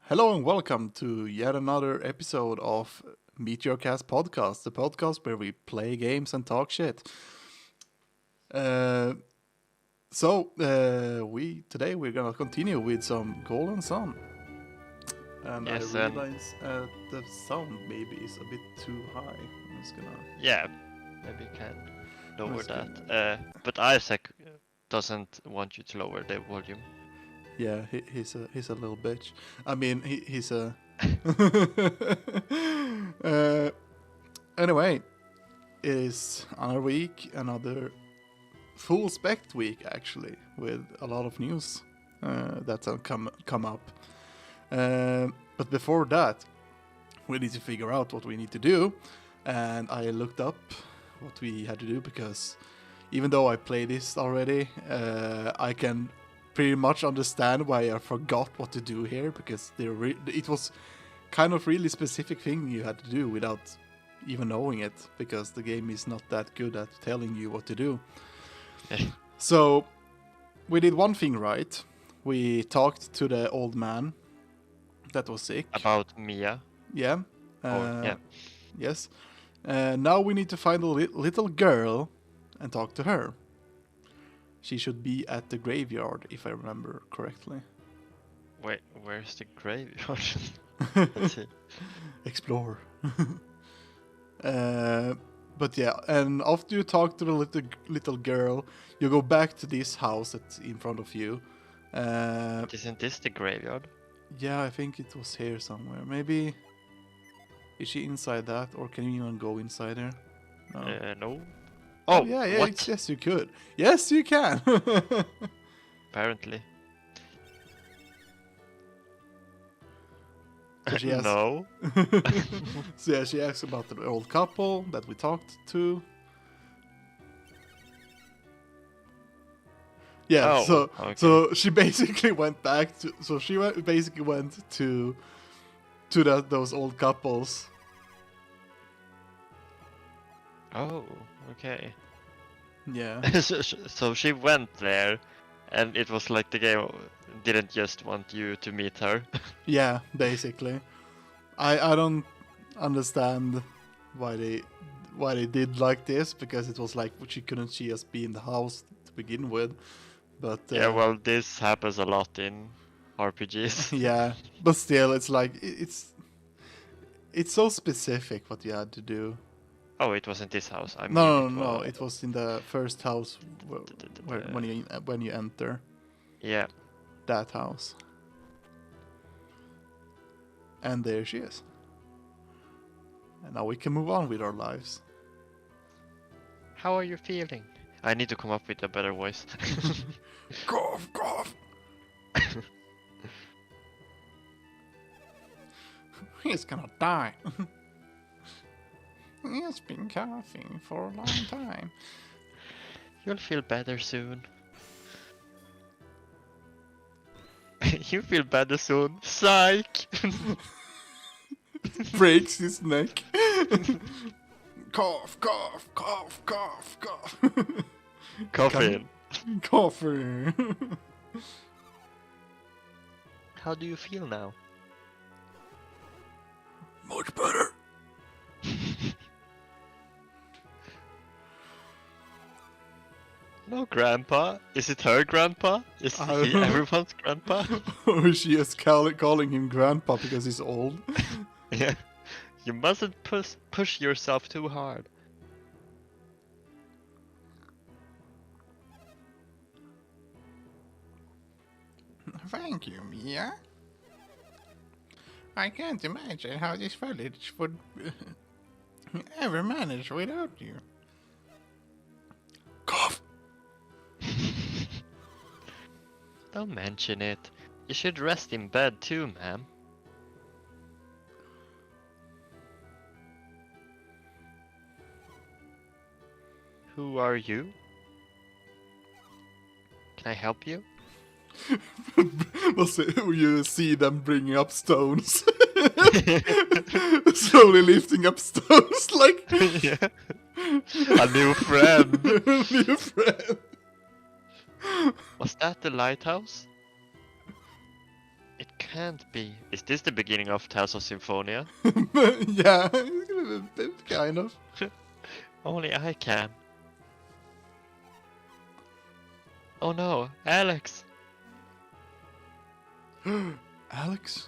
Hello and welcome to yet another episode of Meteor podcast, the podcast where we play games and talk shit. Uh, we today we're gonna continue with some Golden Sun, and Yes, I and realize the sound maybe is a bit too high. I'm just gonna. yeah, maybe you can lower That's good. that. But Isaac doesn't want you to lower the volume. Yeah, he's a little bitch. I mean, he's a. uh, anyway, it is another week, another full spec week actually, with a lot of news that's come up. But before that, we need to figure out what we need to do, and I looked up what we had to do because even though I played this already, I can pretty much understand why I forgot what to do here because it was kind of really specific thing you had to do without even knowing it because the game is not that good at telling you what to do. So we did one thing right. We talked to the old man that was sick. About Mia. Yeah. Yeah. Yes. Now we need to find a little girl and talk to her. She should be at the graveyard, if I remember correctly. Wait, where's the graveyard? Let's see. Explore. But yeah, and after you talk to the little girl, you go back to this house that's in front of you. Isn't this the graveyard? Yeah, I think it was here somewhere. Maybe is she inside that, or can you even go inside there? No. No. Oh, Oh, yeah, what? yes, you could. Yes, you can. Apparently. So she asks, No. so yeah, she asks about the old couple that we talked to. Yeah, Oh, okay. so she basically went back to. So she basically went to those old couples. Oh, okay. Yeah. So she went there, and it was like the game didn't just want you to meet her. Yeah, basically. I don't understand why they did like this because it was like she couldn't just be in the house to begin with, but Yeah, well, this happens a lot in RPGs. yeah, but still, it's like it's so specific what you had to do. Oh, it wasn't this house. I mean, No, it was in the first house when you enter Yeah. that house, and there she is. And now we can move on with our lives. How are you feeling? I need to come up with a better voice. Cough, cough. He's gonna die. He's been coughing for a long time. You'll feel better soon. You feel better soon. Psych! Breaks his neck. Cough, cough, cough, cough, cough. Coffee. Coffee. How do you feel now? Much better. No, Grandpa. Is it her grandpa? Is he everyone's grandpa? Or is she is calling him grandpa because he's old? Yeah. You mustn't push yourself too hard. Thank you, Mia. I can't imagine how this village would ever manage without you. Cough! Don't mention it. You should rest in bed too, ma'am. Who are you? Can I help you? You see them bringing up stones. Slowly lifting up stones like Yeah. A new friend. new friend. Was that the lighthouse? It can't be. Is this the beginning of Tales of Symphonia? Yeah, kind of. Only I can. Oh no, Alex! Alex?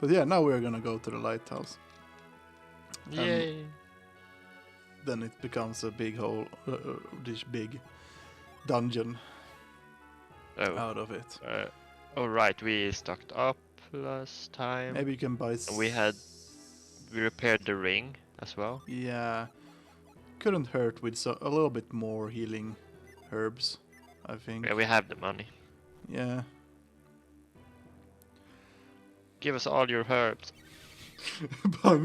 But yeah, now we're gonna go to the lighthouse. Yay! Then it becomes a big hole, this big dungeon out of it. Oh right, we stocked up last time. Maybe you can buy. We repaired the ring as well. Yeah, couldn't hurt with a little bit more healing herbs, I think. Yeah, we have the money. Yeah. Give us all your herbs.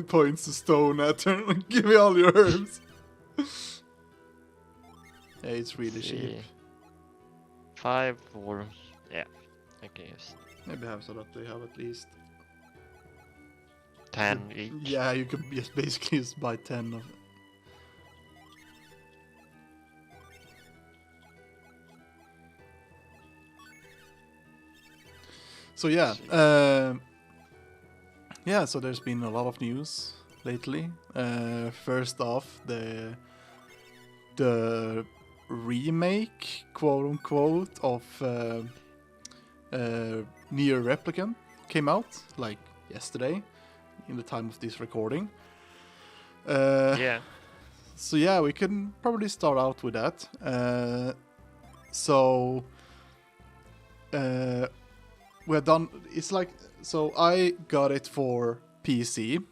Points to stone at her. Give me all your herbs. Yeah, it's really cheap. 5 or yeah, I can use. Maybe have so that they have at least 10 each. Yeah, you can just basically just buy 10 of it. So yeah, yeah. So there's been a lot of news lately. First off, the remake, quote unquote, of Nier Replicant came out like yesterday, in the time of this recording. Yeah. So yeah, we can probably start out with that. So we're done. It's like, so I got it for PC,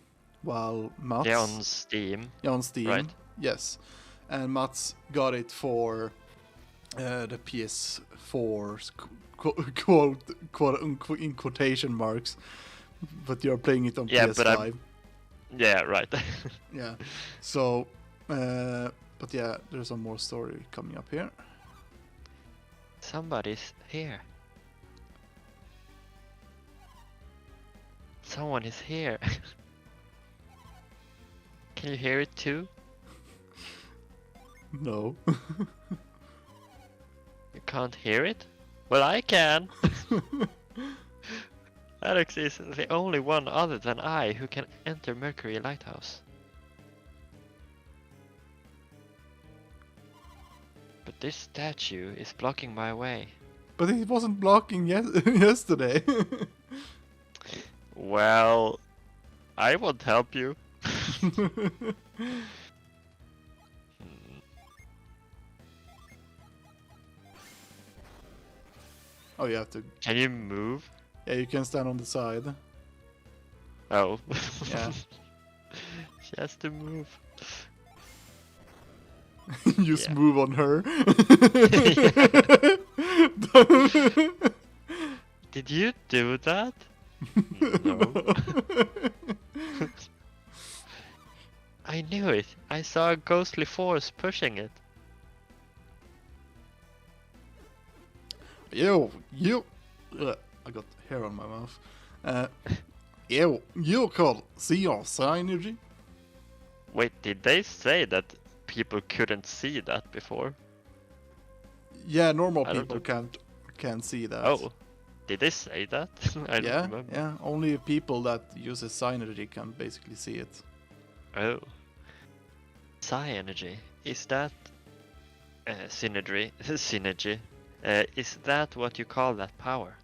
while Mats... Yeah, on Steam. Yeah, on Steam. Right. Yes. And Mats got it for the PS4, quote in quotation marks, but you're playing it on PS5. Yeah, right. Yeah. So, but yeah, there's some more story coming up here. Somebody's here. Someone is here. Can you hear it too? No. You can't hear it? Well, I can. Alex is the only one other than I who can enter Mercury Lighthouse. But this statue is blocking my way. But it wasn't blocking yesterday. Well, I won't help you. Oh, you have to... Can you move? Yeah, you can stand on the side. Oh. Yeah. She has to move. You just move on her. Did you do that? No. I knew it. I saw a ghostly force pushing it. You. I got hair on my mouth. You could see your synergy. Wait, did they say that people couldn't see that before? Yeah, normal people can't see that. Oh, did they say that? I don't remember. Yeah, only people that use a synergy can basically see it. Oh. Psi energy. Is that synergy? Synergy. Is that what you call that power?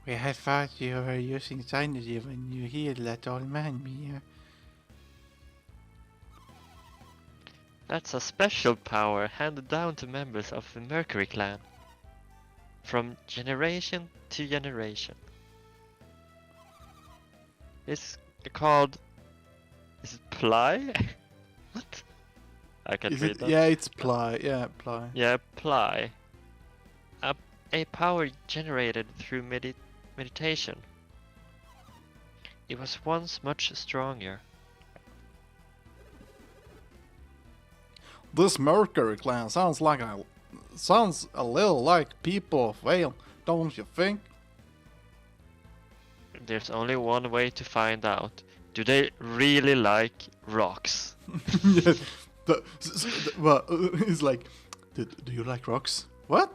We had thought you were using synergy when you healed that old man, Mia. That's a special power handed down to members of the Mercury clan. From generation to generation. It's called... Is it Ply? What? I can't read that. Yeah, it's Ply. Yeah, Ply. Yeah, Ply. A power generated through meditation. It was once much stronger. This Mercury clan sounds a little like people of Vale, don't you think? There's only one way to find out. Do they really like rocks? Yes. Well, it's like, do you like rocks? What?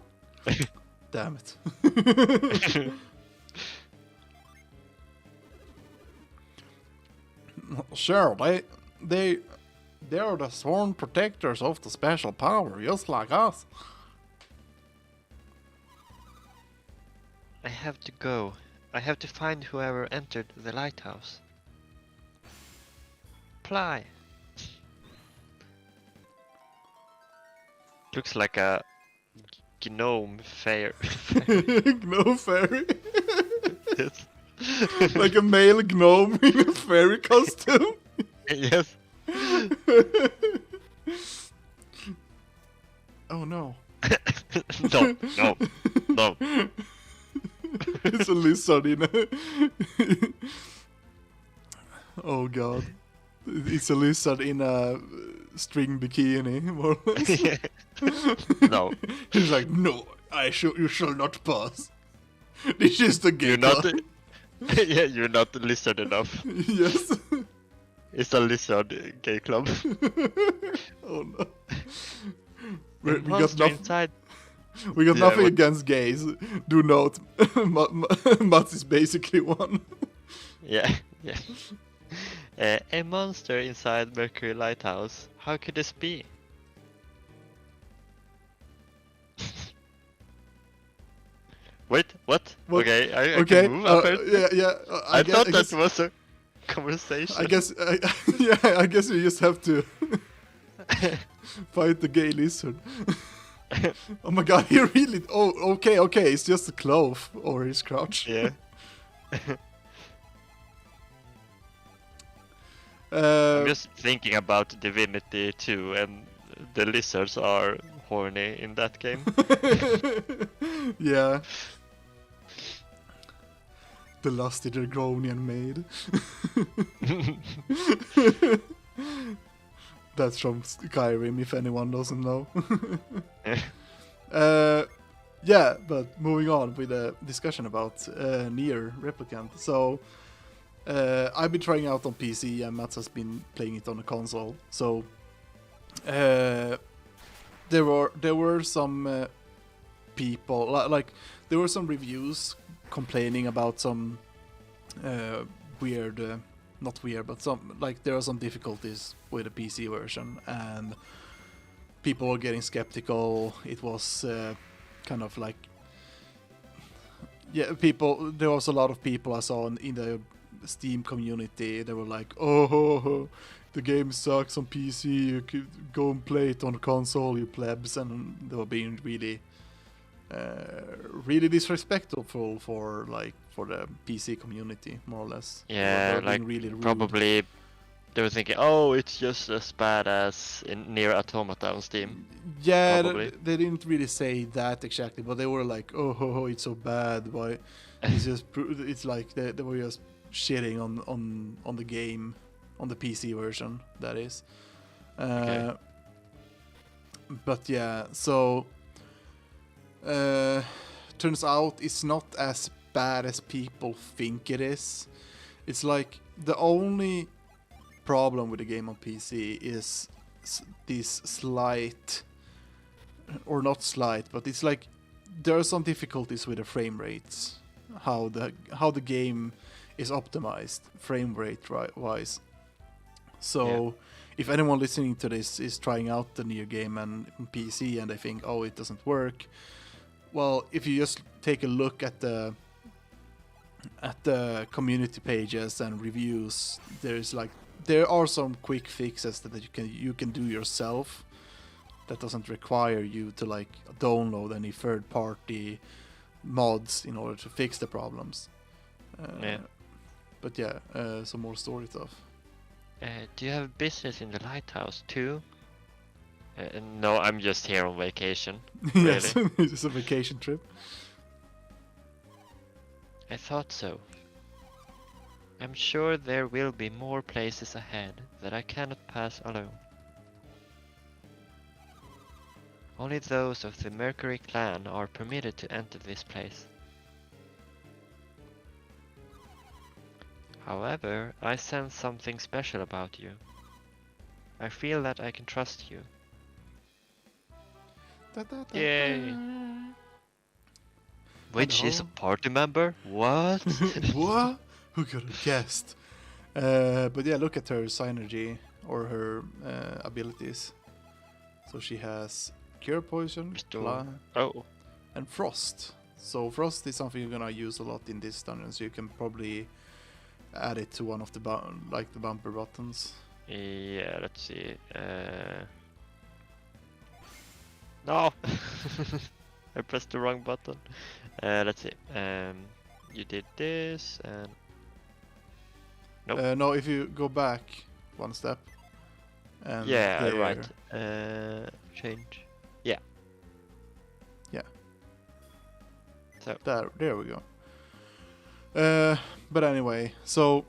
Damn it. Sure, they they're the sworn protectors of the special power, just like us. I have to go. I have to find whoever entered the lighthouse. Apply. Looks like a gnome fair. Gnome fairy. Yes. Like a male gnome in a fairy costume. Yes. Oh no. No, no, no. It's a lizard in a... Oh god. It's a lizard in a string bikini, more or less. No. He's like, no, you shall not pass. This is the gay You're not. club." Yeah, you're not lizard enough. Yes. It's a lizard gay club. Oh no. The monster inside. We got Yeah, nothing what- against gays. Do note, Mats is basically one. Yeah, yeah. A monster inside Mercury Lighthouse. How could this be? Wait, what? What? Okay, I Okay. can move apparently. Yeah. I thought that was a conversation. I guess. Yeah. I guess we just have to fight the gay lizard. Oh my god, he really. Oh, okay. It's just a clove over his crotch. Yeah. I'm just thinking about Divinity 2, and the lizards are horny in that game. Yeah. The lusty Dragonian maid. That's from Skyrim, if anyone doesn't know. Yeah, but moving on with the discussion about Nier Replicant. So, I've been trying out on PC, and Mats has been playing it on a console. So, there were some people like there were some reviews complaining about some weird, not weird, but some like there are some difficulties with the PC version, and people are getting skeptical. It was kind of like, yeah, there was a lot of people I saw in the Steam community. They were like, oh, the game sucks on PC, you could go and play it on console, you plebs, and they were being really really disrespectful for the PC community, more or less. They Yeah, were like being really rude. probably they were thinking, oh, it's just as bad as in Nier Automata on Steam. Yeah, probably. they didn't really say that exactly, but they were like, oh, it's so bad. Why? It's just it's like they were just shitting on the game, on the PC version, that is. Okay. But yeah, so turns out it's not as bad as people think it is. It's like the only problem with the game on PC is this slight, or not slight, but it's like there are some difficulties with the frame rates, how the game is optimized frame rate wise. So if anyone listening to this is trying out the Nier game and on PC and they think, oh, it doesn't work, well, if you just take a look at the community pages and reviews, there are some quick fixes that you can do yourself that doesn't require you to like download any third party mods in order to fix the problems. But yeah, some more story stuff. Do you have business in the lighthouse too? No, I'm just here on vacation. Yes, Really? it's just a vacation trip. I thought so. I'm sure there will be more places ahead that I cannot pass alone. Only those of the Mercury clan are permitted to enter this place. However, I sense something special about you. I feel that I can trust you. Yay! Wait, she's a know. party member? What? What? Who could have guessed? But yeah, look at her synergy or her abilities. So she has Cure Poison, Restore. Oh, and Frost. So Frost is something you're gonna use a lot in this dungeon, so you can probably add it to one of the the bumper buttons. yeah, let's see. No! I pressed the wrong button. Let's see. You did this and... Nope. No, if you go back one step. And Yeah, there. right. Change. Yeah. Yeah. So. There we go. But anyway, so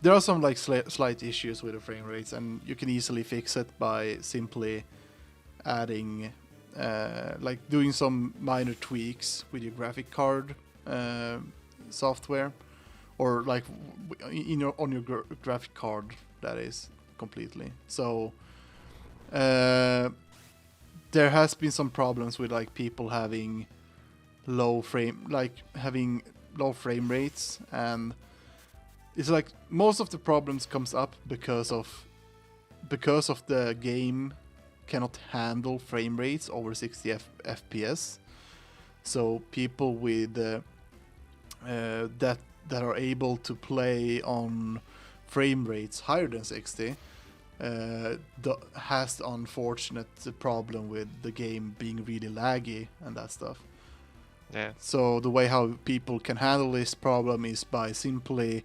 there are some like slight issues with the frame rates, and you can easily fix it by simply adding, like doing some minor tweaks with your graphic card software, or like on your graphic card, that is, completely. So there has been some problems with like people having low frame rates, and it's like most of the problems comes up because of the game cannot handle frame rates over 60 FPS. So people with that are able to play on frame rates higher than 60 has the unfortunate problem with the game being really laggy and that stuff. Yeah. So the way how people can handle this problem is by simply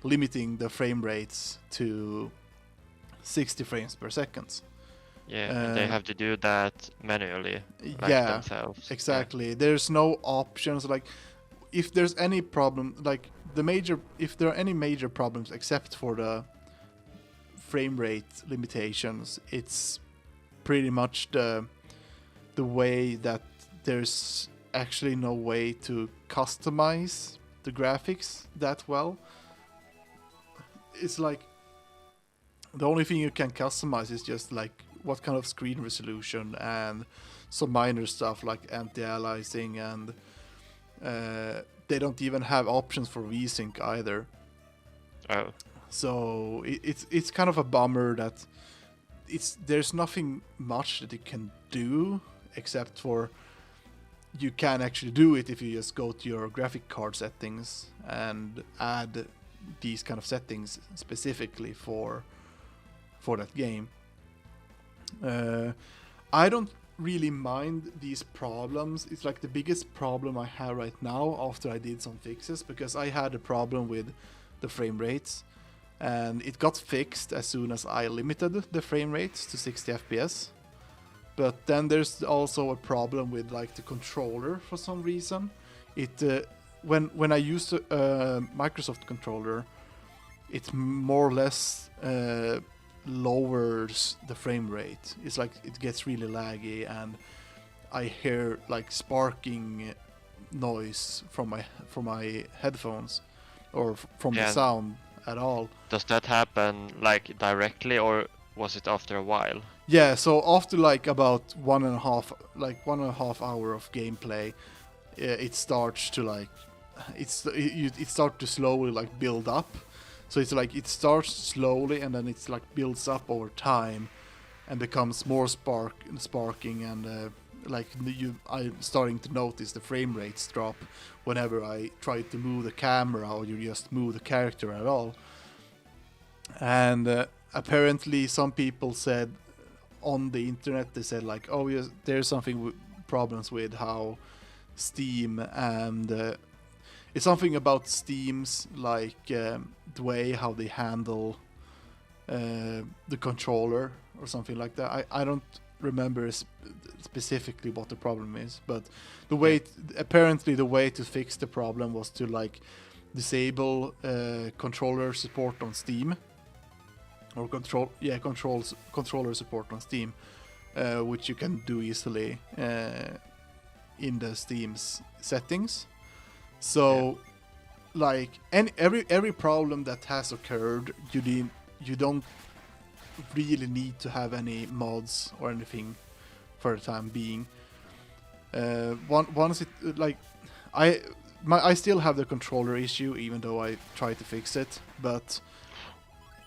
limiting the frame rates to 60 frames per second. Yeah, and they have to do that manually, like yeah, themselves. exactly. Yeah. There's no options. Like, if there's any problem, like if there are any major problems except for the frame rate limitations, it's pretty much the way that there's actually no way to customize the graphics that well. It's like the only thing you can customize is just like what kind of screen resolution and some minor stuff like anti-aliasing, and they don't even have options for VSync either. Oh. So it's kind of a bummer that there's nothing much that you can do except for you can actually do it if you just go to your graphic card settings and add these kind of settings specifically for that game. I don't really mind these problems. It's like the biggest problem I have right now after I did some fixes, because I had a problem with the frame rates and it got fixed as soon as I limited the frame rates to 60 FPS. But then there's also a problem with like the controller for some reason. It when I use a Microsoft controller, it more or less lowers the frame rate. It's like it gets really laggy, and I hear like sparking noise from my headphones or from the sound at all. Does that happen like directly, or was it after a while? Yeah, so after like about 1.5 hour of gameplay, it starts to like it starts to slowly like build up. So it's like it starts slowly and then it's like builds up over time and becomes more sparking, and I'm starting to notice the frame rates drop whenever I try to move the camera or you just move the character at all. And apparently some people said on the internet, they said like, oh yes, there's something problems with how Steam and it's something about Steam's like the way how they handle the controller or something like that. I don't remember specifically what the problem is, but the way apparently the way to fix the problem was to like disable controller support on Steam, or controller support on Steam, which you can do easily in the Steam's settings. So like every problem that has occurred, you don't really need to have any mods or anything for the time being. Once it like I still have the controller issue, even though I tried to fix it. But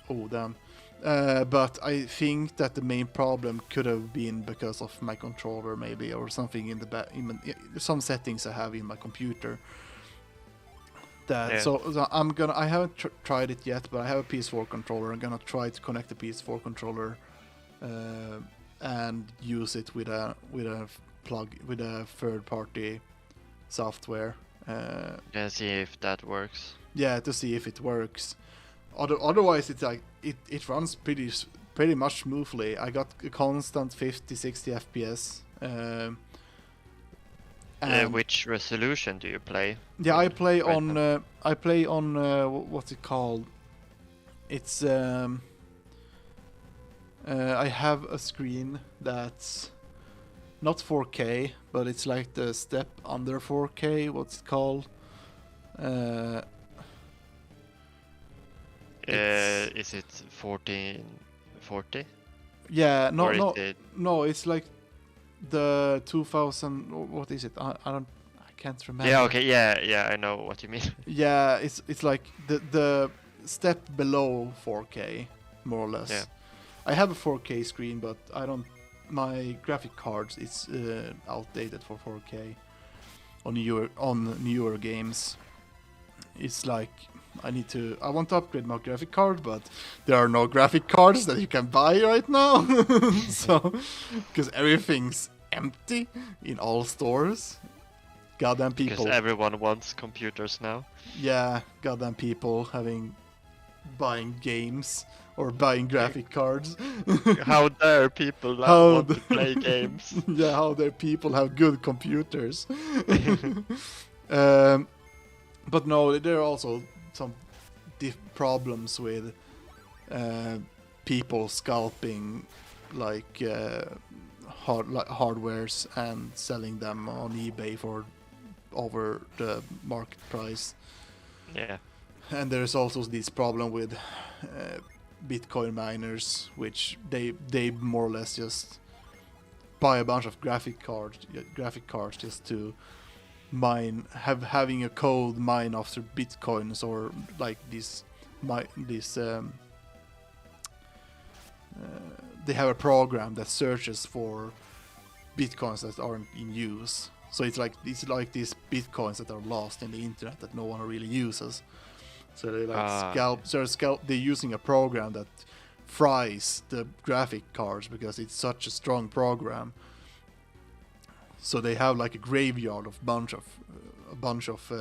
oh damn. But I think that the main problem could have been because of my controller, maybe, or something in the some settings I have in my computer. So I haven't tried it yet, but I have a PS4 controller. I'm gonna try to connect the PS4 controller and use it with a third-party software. See if that works. Yeah, to see if it works. Otherwise, it's like it runs pretty much smoothly. I got a constant 50-60 FPS. Which resolution do you play? Yeah, I play on what's it called? It's I have a screen that's not 4K, but it's like the step under 4K. What's it called? Is it 1440? Yeah, no, It... no. It's like the 2000. What is it? I can't remember. Yeah, okay, yeah, I know what you mean. Yeah, it's like the step below 4K, more or less. Yeah. I have a 4K screen, but I don't. My graphic cards is outdated for 4K on newer games. It's like I want to upgrade my graphic card, but there are no graphic cards that you can buy right now. So, because everything's empty in all stores. Goddamn people. Because everyone wants computers now. Yeah, goddamn people buying games or buying graphic cards. How dare people want to play games? Yeah, how dare people have good computers. But no, there are also some problems with people scalping like hardwares and selling them on eBay for over the market price. Yeah. And there's also this problem with Bitcoin miners, which they more or less just buy a bunch of graphic cards just to having a code mine after bitcoins, or like they have a program that searches for bitcoins that aren't in use. So it's like these bitcoins that are lost in the internet that no one really uses. So they they're using a program that fries the graphic cards because it's such a strong program. So they have like a graveyard of a bunch of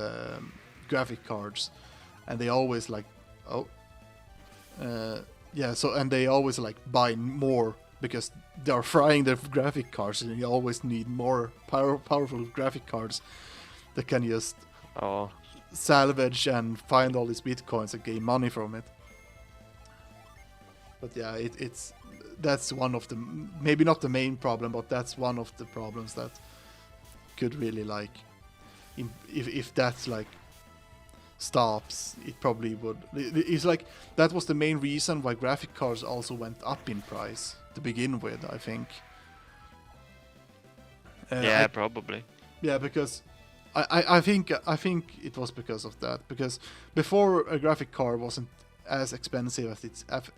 graphic cards, and they always like and they always like buy more because they're frying their graphic cards, and you always need more powerful graphic cards that can just salvage and find all these bitcoins and gain money from it. But yeah, that's one of the, maybe not the main problem, but that's one of the problems that could really like, if that's like stops, it probably would. It's like that was the main reason why graphic cards also went up in price to begin with, I think. Probably. Yeah, because I think it was because of that. Because before, a graphic card wasn't as expensive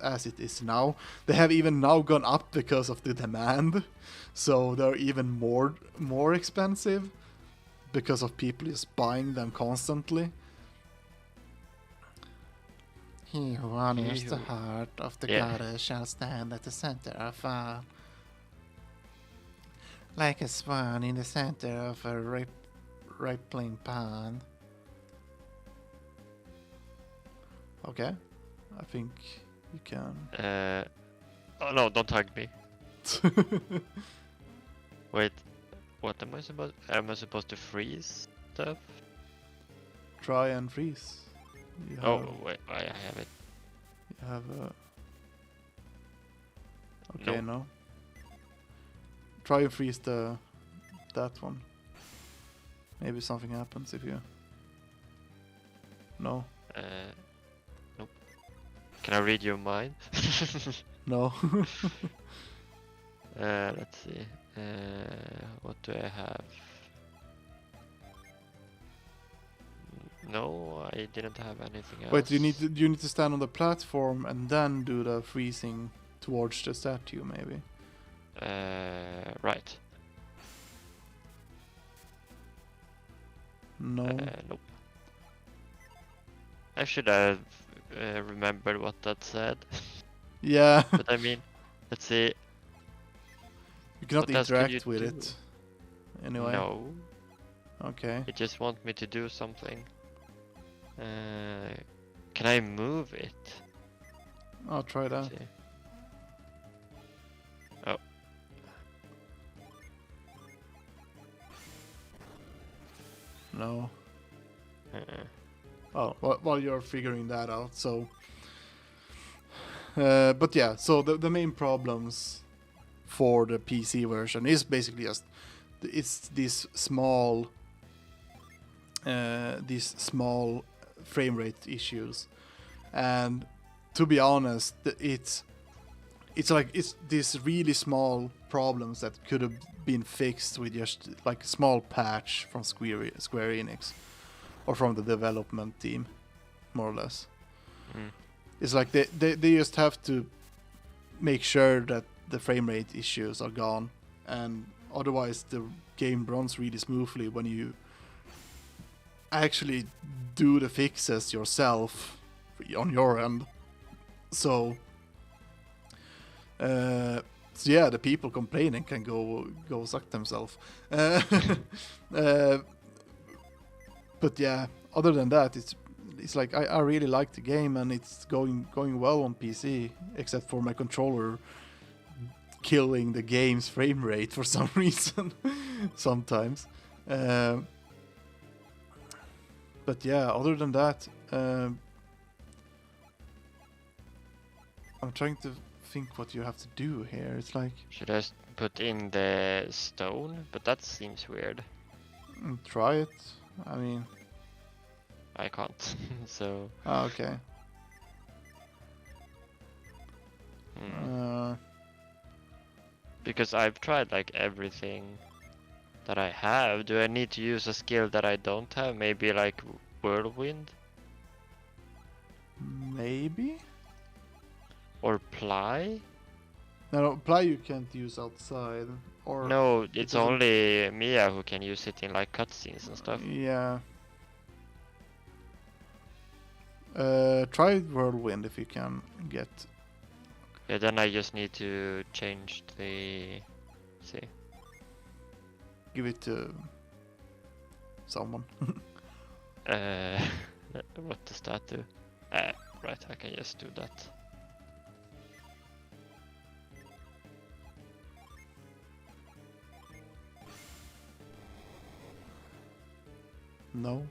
as it is now. They have even now gone up because of the demand, so they're even more expensive because of people just buying them constantly. He who honors the heart of the goddess shall stand at the center of like a swan in the center of a rippling pond. Okay, I think you can. Oh no! Don't hug me. Wait, what am I supposed? Am I supposed to freeze stuff? Try and freeze. Wait, I have it. You have a. Okay, no. Try and freeze that one. Maybe something happens if you. No. Nope. Can I read your mind? No. Let's see. What do I have? No, I didn't have anything else. Wait, you need to stand on the platform and then do the freezing towards the statue, maybe. Right. No. Nope. I should have remembered what that said. Yeah. But I mean, let's see. You cannot What else could interact you with do? it. Anyway. No, Okay. it just wants me to do something. Can I move it? I'll try that. Let's see. Oh. No. Uh-uh. Oh, while you're figuring that out, so. But yeah, so the main problems for the PC version is basically just it's these small frame rate issues, and to be honest, it's these really small problems that could have been fixed with just like a small patch from Square Enix or from the development team, more or less. Mm. It's like they just have to make sure that the frame rate issues are gone, and otherwise the game runs really smoothly when you actually do the fixes yourself on your end. So yeah, the people complaining can go suck themselves. But yeah, other than that, it's like I really like the game, and it's going well on PC, except for my controller killing the game's frame rate for some reason sometimes. But yeah, other than that, I'm trying to think what you have to do here. It's like, Should I put in the stone? But that seems weird. try it. I mean, I can't. So. okay. Because I've tried like everything that I have. Do I need to use a skill that I don't have? Maybe like whirlwind Maybe? or ply? No, Ply you can't use outside. Or No, it's doesn't- only Mia who can use it in like cutscenes and stuff. Yeah. Try Whirlwind if you can get. Yeah, then I just need to change the. See. Give it to someone. What does that do? Right, I can just do that. No.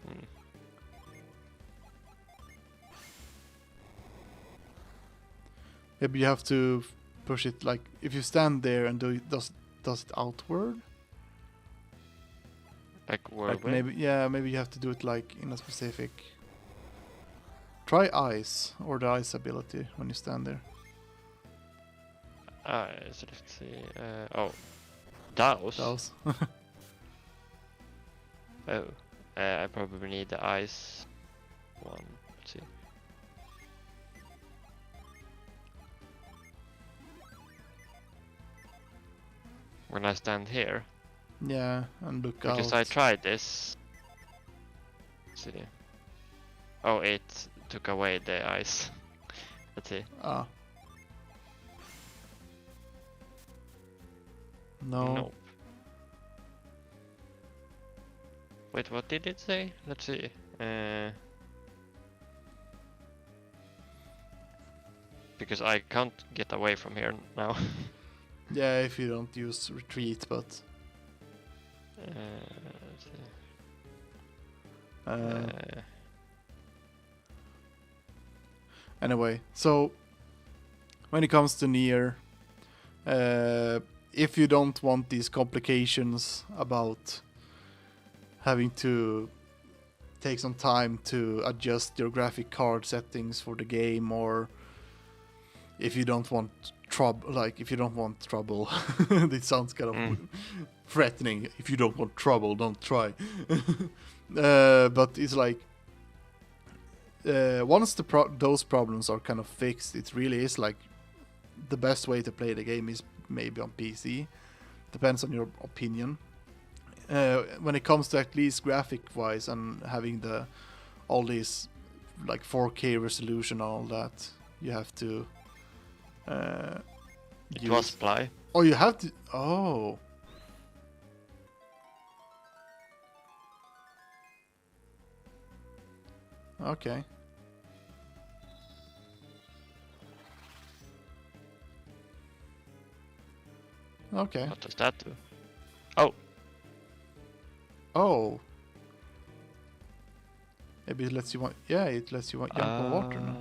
Yeah, but you have to push it like if you stand there and does it outward. Like whirlwind? Like maybe you have to do it like in a specific. Try ice or the ice ability when you stand there. So let's see. Oh, douse. Douse. Oh, I probably need the ice one. Let's see. When I stand here, Yeah, and look out. because I tried this. Let's see. Oh, it took away the ice. Let's see. Ah. No. Nope. Wait, what did it say? Let's see. Because I can't get away from here now. Yeah, if you don't use retreat, but Let's see. anyway, so when it comes to Nier, if you don't want these complications about having to take some time to adjust your graphic card settings for the game, or if you don't want trouble, it sounds kind of threatening. If you don't want trouble, don't try. But it's like once those problems are kind of fixed, it really is like the best way to play the game is maybe on PC. Depends on your opinion. When it comes to at least graphic wise and having all these like 4K resolution and all that, you have to It was Ply. Oh, you have to. Oh. Okay. Okay. What does that do? Oh, Oh. Maybe it lets you want. Yeah, it lets you jump on water now.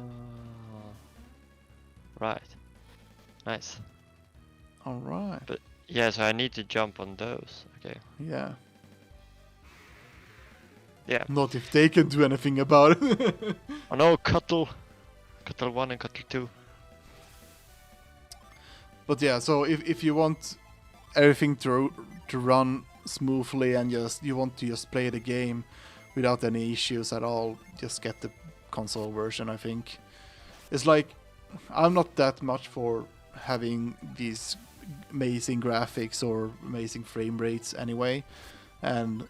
Right. Nice. All right. But yeah, so I need to jump on those. Okay. Yeah. Yeah. Not if they can do anything about it. Oh no, Cuttle 1 and Cuttle 2. But yeah, so if you want everything to run smoothly and you want to just play the game without any issues at all, just get the console version. I think it's like I'm not that much for having these amazing graphics or amazing frame rates anyway, and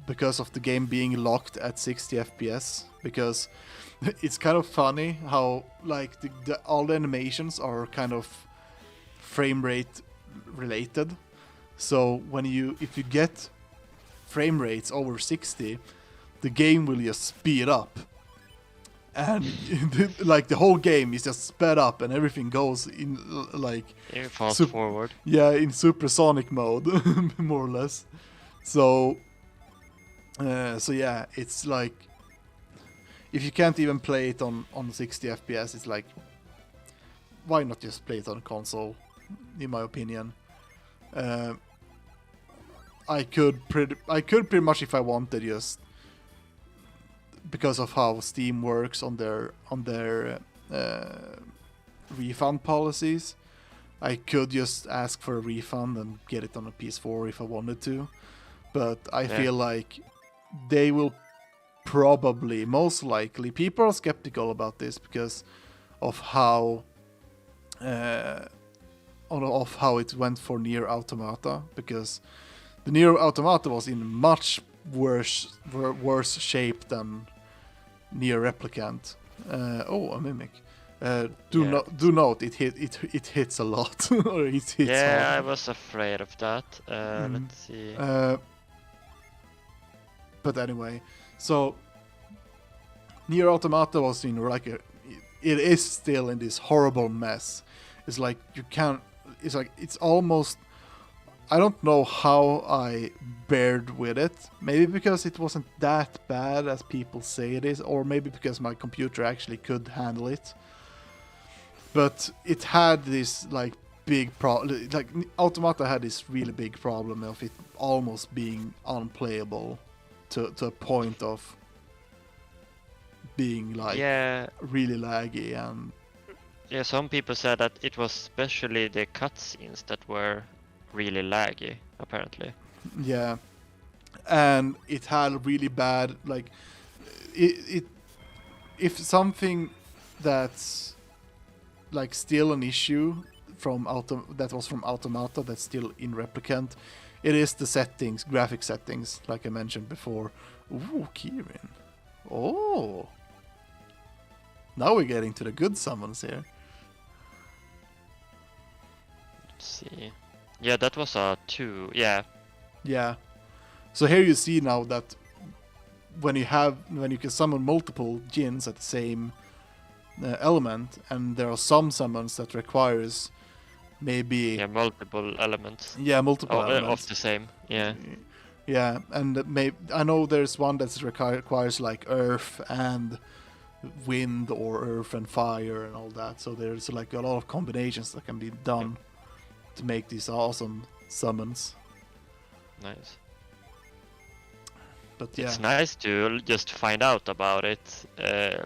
because of the game being locked at 60 FPS, because it's kind of funny how like all the animations are kind of frame rate related. So if you get frame rates over 60, the game will just speed up, and like the whole game is just sped up and everything goes in like Fast forward. Yeah, in supersonic mode, more or less. So yeah, it's like if you can't even play it on 60 FPS, it's like why not just play it on console? In my opinion, I could pretty much if I wanted, just because of how Steam works on their refund policies, I could just ask for a refund and get it on a PS4 if I wanted to. But I feel like they will probably, most likely, people are skeptical about this because of how it went for Nier Automata, because the Nier Automata was in much worse shape than Nier Replicant. A mimic. Do note it hits a lot. Or it hits yeah, hard. I was afraid of that. Let's see. But anyway, so Nier Automata was in like it is still in this horrible mess. It's like you can't. It's like it's almost. I don't know how I bared with it. Maybe because it wasn't that bad as people say it is, or maybe because my computer actually could handle it. But it had this like big problem. Like Automata had this really big problem of it almost being unplayable to a point of being like really laggy and. Yeah, some people said that it was especially the cutscenes that were really laggy, apparently. Yeah, and it had really bad like if something that's like still an issue that was from Automata that's still in Replicant, it is the settings, graphic settings, like I mentioned before. Ooh, Kirin. Oh, now we're getting to the good summons here. Let's see. Yeah, that was a 2. Yeah. Yeah. So here you see now that when you can summon multiple Djinns at the same element, and there are some summons that requires maybe multiple elements. Yeah, multiple elements of the same. Yeah. Yeah, and I know there's one that requires like earth and wind or earth and fire and all that. So there's like a lot of combinations that can be done to make these awesome summons. Nice. But yeah, it's nice to just find out about it,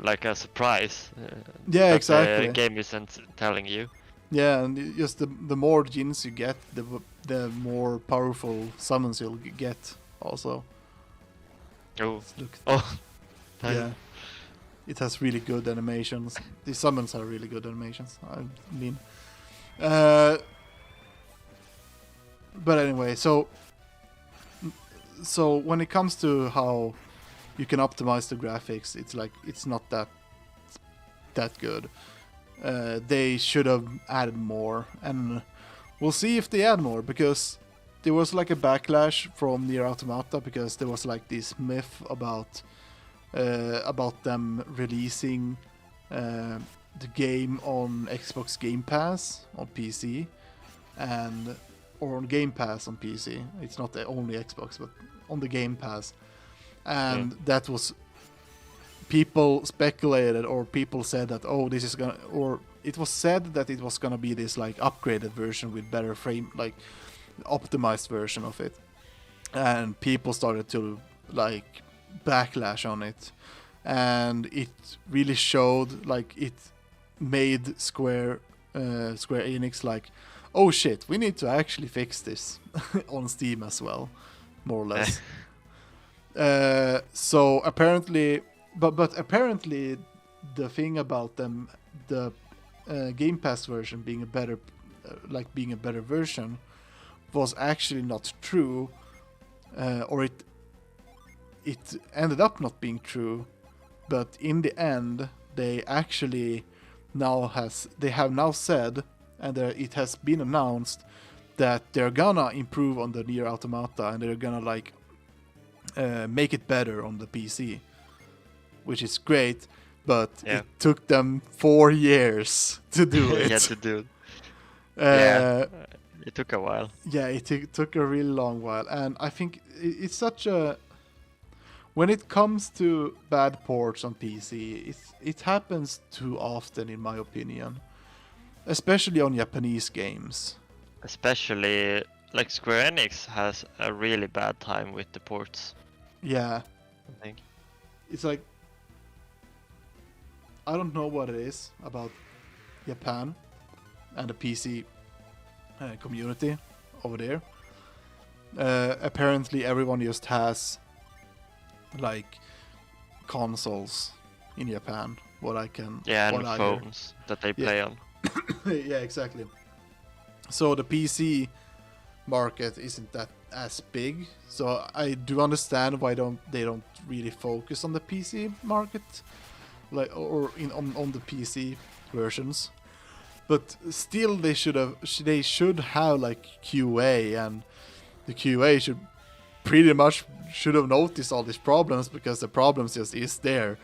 like a surprise. Yeah, exactly. The game isn't telling you. Yeah, and just the more Djinns you get, the more powerful summons you'll get also. Oh, Yeah. It has really good animations. The summons are really good animations. I mean, but anyway, so when it comes to how you can optimize the graphics, it's not that good. They should have added more, and we'll see if they add more, because there was like a backlash from Nier Automata, because there was like this myth about them releasing the game on Xbox Game Pass on PC, or on Game Pass on PC. It's not the only Xbox, but on the Game Pass, and that was, people speculated, or people said that, oh, this is gonna, or it was said that it was gonna be this like upgraded version with better frame, like optimized version of it, and people started to like backlash on it, and it really showed, like, it made Square Enix like, oh shit, we need to actually fix this on Steam as well, more or less. So apparently, but apparently the thing about them, the Game Pass version being a better version, was actually not true, or it ended up not being true. But in the end, they actually have now said, and it has been announced, that they're gonna improve on the Nier Automata, and they're gonna like make it better on the PC, which is great. But it took them 4 years to do it. To do it. It took a while. Yeah, it took a really long while, and I think it's such a, when it comes to bad ports on PC, it happens too often, in my opinion, especially on Japanese games. Especially, like, Square Enix has a really bad time with the ports. Yeah, I think it's like, I don't know what it is about Japan and the PC community over there. Apparently everyone just has like consoles in Japan, and phones that they play on. Yeah, exactly. So the PC market isn't that as big, so I do understand why they don't really focus on the PC market, like, or on the PC versions. But still, they should have like QA, and the QA should have noticed all these problems, because the problems just is there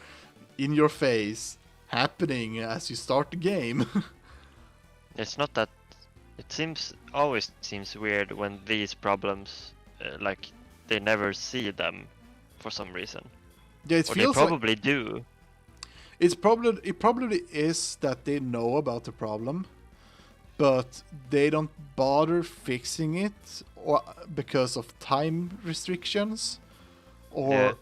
in your face, happening as you start the game. It's not that. It always seems weird when these problems, like, they never see them for some reason. Yeah, it feels they probably do. It probably is that they know about the problem, but they don't bother fixing it, or because of time restrictions, or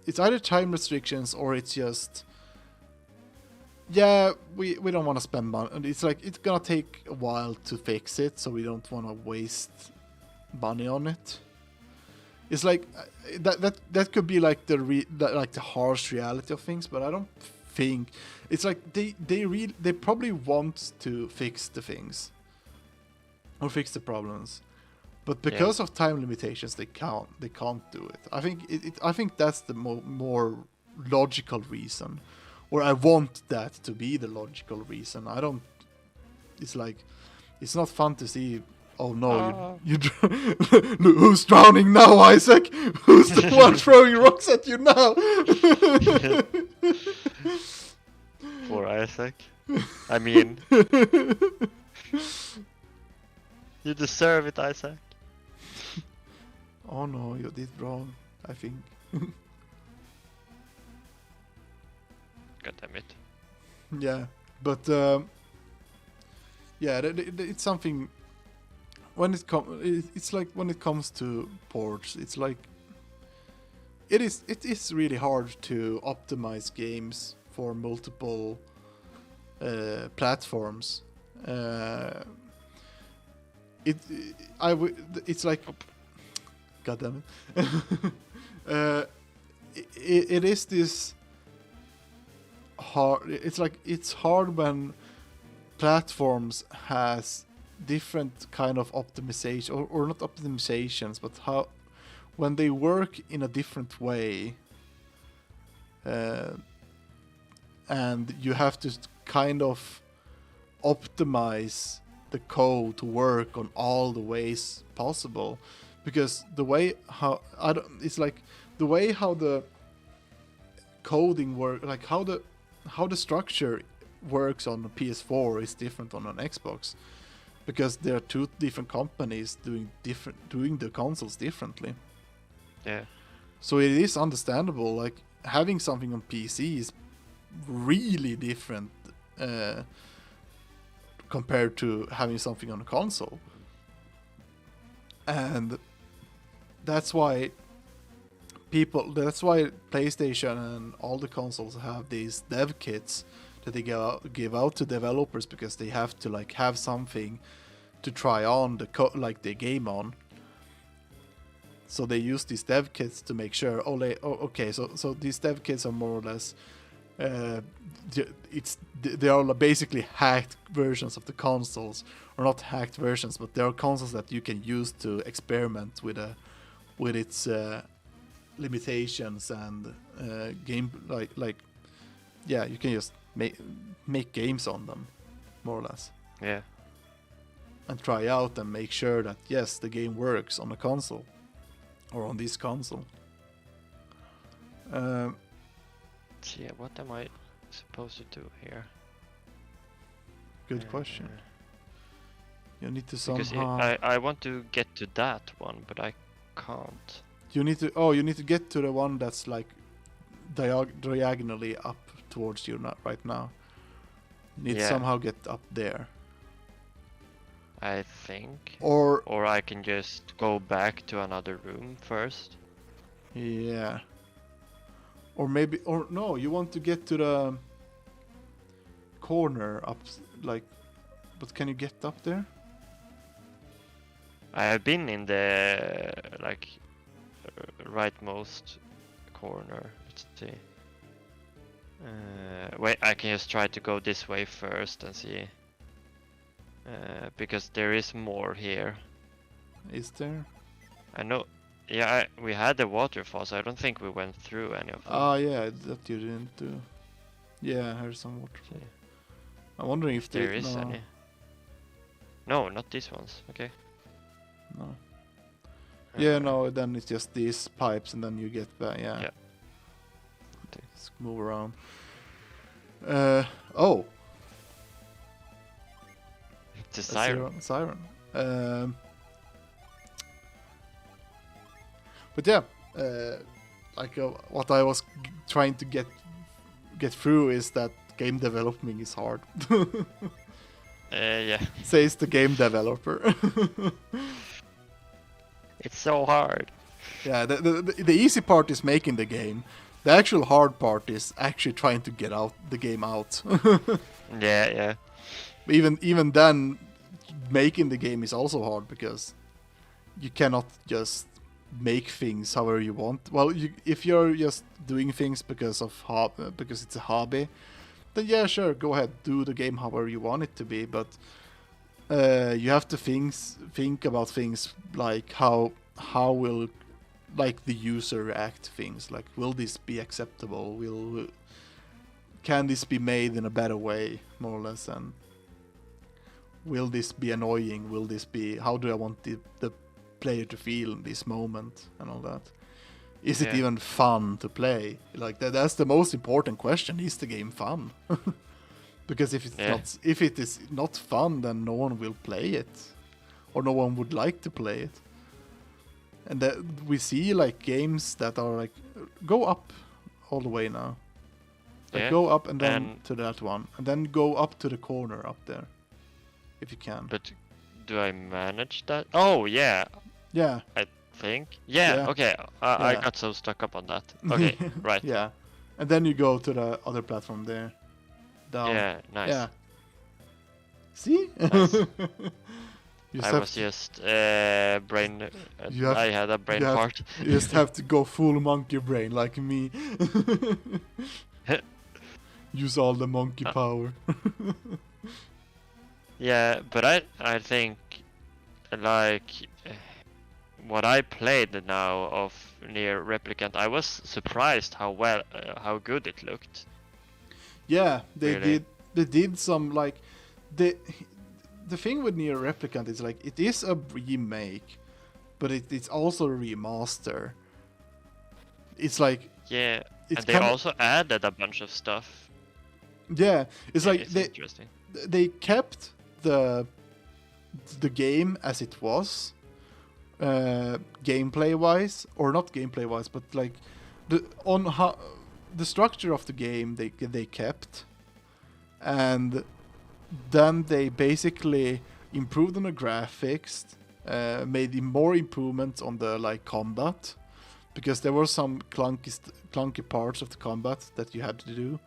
it's either time restrictions, or it's just, we don't want to spend money. And it's like, it's gonna take a while to fix it, so we don't want to waste money on it. It's like that could be like the harsh reality of things, but I don't think it's like they probably want to fix the things or fix the problems, but because of time limitations, they can't do it. I think that's the more logical reason, or I want that to be the logical reason. I don't. It's like, it's not fun to see. Oh no, you who's drowning now, Isaac? Who's the one throwing rocks at you now? Poor Isaac. I mean, you deserve it, Isaac. Oh no, you did wrong, I think. God damn it. Yeah, but it's something. It's like when it comes to ports, it's like it is really hard to optimize games for multiple platforms. It's like, god damn it. It is this hard. It's hard when platforms has different kind of optimization or not optimizations, but how when they work in a different way, and you have to kind of optimize the code to work on all the ways possible, because the way how the way how the coding work, like how the structure works on a PS4 is different on an Xbox, because there are two different companies doing the consoles differently. Yeah. So it is understandable, like having something on PC is really different compared to having something on a console. And that's why PlayStation and all the consoles have these dev kits that they give out to developers, because they have to like have something to try on the game on. So they use these dev kits to make sure. So these dev kits are more or less, they are basically hacked versions of the consoles, or not hacked versions, but they are consoles that you can use to experiment with its limitations and game you can just make games on them, more or less. Yeah. And try out and make sure that yes, the game works on a console. Or on this console. So yeah, what am I supposed to do here? Good question. You need to because somehow. I want to get to that one, but I can't. You need to get to the one that's like diagonally up towards you right now. You need to somehow get up there. I think. Or I can just go back to another room first. Yeah. Or maybe, or no, you want to get to the corner up, like, but can you get up there? I have been in the rightmost corner. Let's see. Wait, I can just try to go this way first and see. Because there is more here. Is there? I know. Yeah, we had the waterfall, so I don't think we went through any of them. Yeah, that you didn't do. Yeah, here's some waterfall. I'm wondering if there is any. No, not these ones. Okay. No. Yeah, no, then it's just these pipes, and then you get back. Yeah. Yeah. Let's move around. Oh. It's a siren. Siren. But yeah, what I was trying to get through is that game developing is hard. Yeah. Says the game developer. It's so hard. Yeah, the easy part is making the game. The actual hard part is actually trying to get the game out. Yeah. Even then, making the game is also hard, because you cannot just make things however you want. Well, if you're just doing things because it's a hobby, then yeah, sure, go ahead, do the game however you want it to be. But you have to think about things like how will like the user react to things. Like, will this be acceptable? Can this be made in a better way, more or less? And will this be annoying? How do I want the player to feel in this moment and all that? Is it even fun to play? Like that's the most important question. Is the game fun? Because if it is not fun, then no one will play it, or no one would like to play it. And we see like games that are like, go up all the way now. Like go up and then to that one, and then go up to the corner up there, if you can. But do I manage that? Oh yeah. Yeah. I think. Yeah. Okay. I got so stuck up on that. Okay. Right. Yeah. And then you go to the other platform there. Down. Yeah. Nice. Yeah. See? Nice. I was just brain. I had a brain fart. You just have to go full monkey brain like me. Use all the monkey power. Yeah, but I think like what I played now of Nier Replicant, I was surprised how good it looked. Yeah, they Really? did some like the thing with Nier Replicant is like it is a remake, but it's also a remaster. It's like Yeah, it's and they kind of also added a bunch of stuff. yeah. It's like It's interesting. they kept the game as it was, gameplay wise, or not gameplay wise, but like the structure of the game they kept, and then they basically improved on the graphics, made more improvements on the like combat, because there were some clunky parts of the combat that you had to do.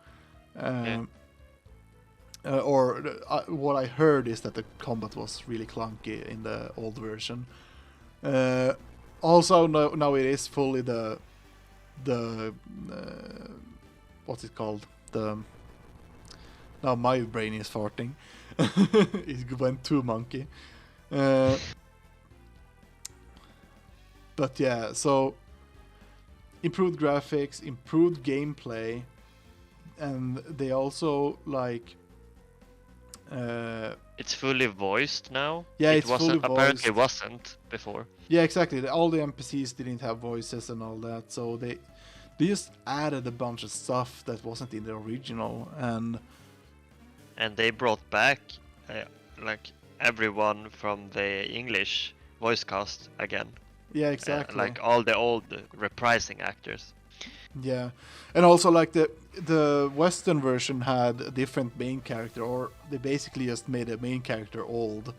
What I heard is that the combat was really clunky in the old version. Also, now it is fully the what's it called? Now my brain is farting. It went too monkey. But yeah, so improved graphics, improved gameplay, and they also like. It's fully voiced now. Yeah, it it's wasn't, fully apparently voiced. wasn't before. Yeah, exactly. All the NPCs didn't have voices and all that, so they just added a bunch of stuff that wasn't in the original, and they brought back like everyone from the English voice cast again. yeah, exactly. Like all the old reprising actors. Yeah, and also like the Western version had a different main character, or they basically just made a main character old.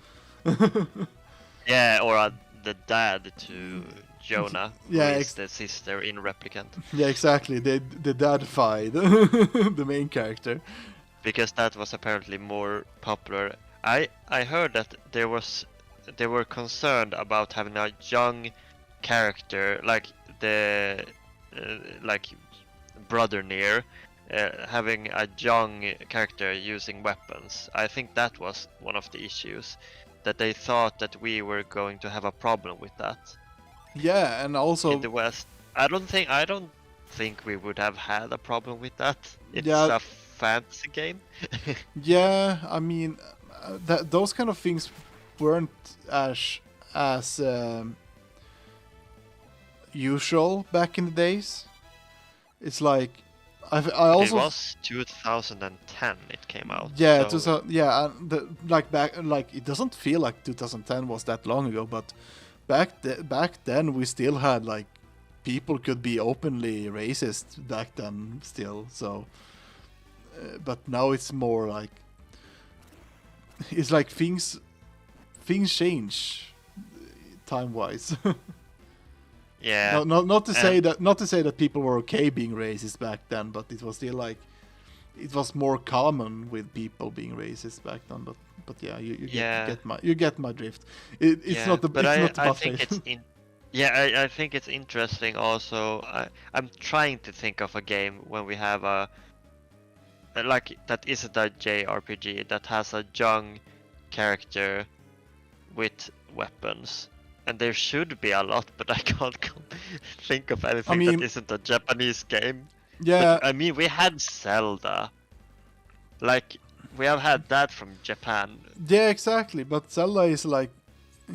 Yeah, or the dad to Jonah, Yeah, who is the sister in Replicant. Yeah, exactly. They dadified the main character. Because that was apparently more popular. I heard that they were concerned about having a young character like the like brother Nier, having a young character using weapons. I think that was one of the issues, that they thought that we were going to have a problem with that. Yeah, and also in the West, I don't think we would have had a problem with that. It's Yeah. a fantasy game. Yeah, I mean, those kind of things weren't as usual back in the days. It's like I also It was 2010 it came out. yeah, so like it doesn't feel like 2010 was that long ago, but back then we still had like people could be openly racist back then still. So, but now it's more like it's like things change time wise. yeah, Not to say that people were okay being racist back then, but it was still like it was more common with people being racist back then. But yeah, you get my drift. It's not the but it's I, not the I buffet. think it's in. Yeah, I think it's interesting also. I'm trying to think of a game when we have a like that isn't a JRPG that has a young character with weapons. And there should be a lot, but I can't think of anything that isn't a Japanese game. Yeah, But, I mean, we had Zelda. Like, we have had that from Japan. yeah, exactly. But Zelda is like,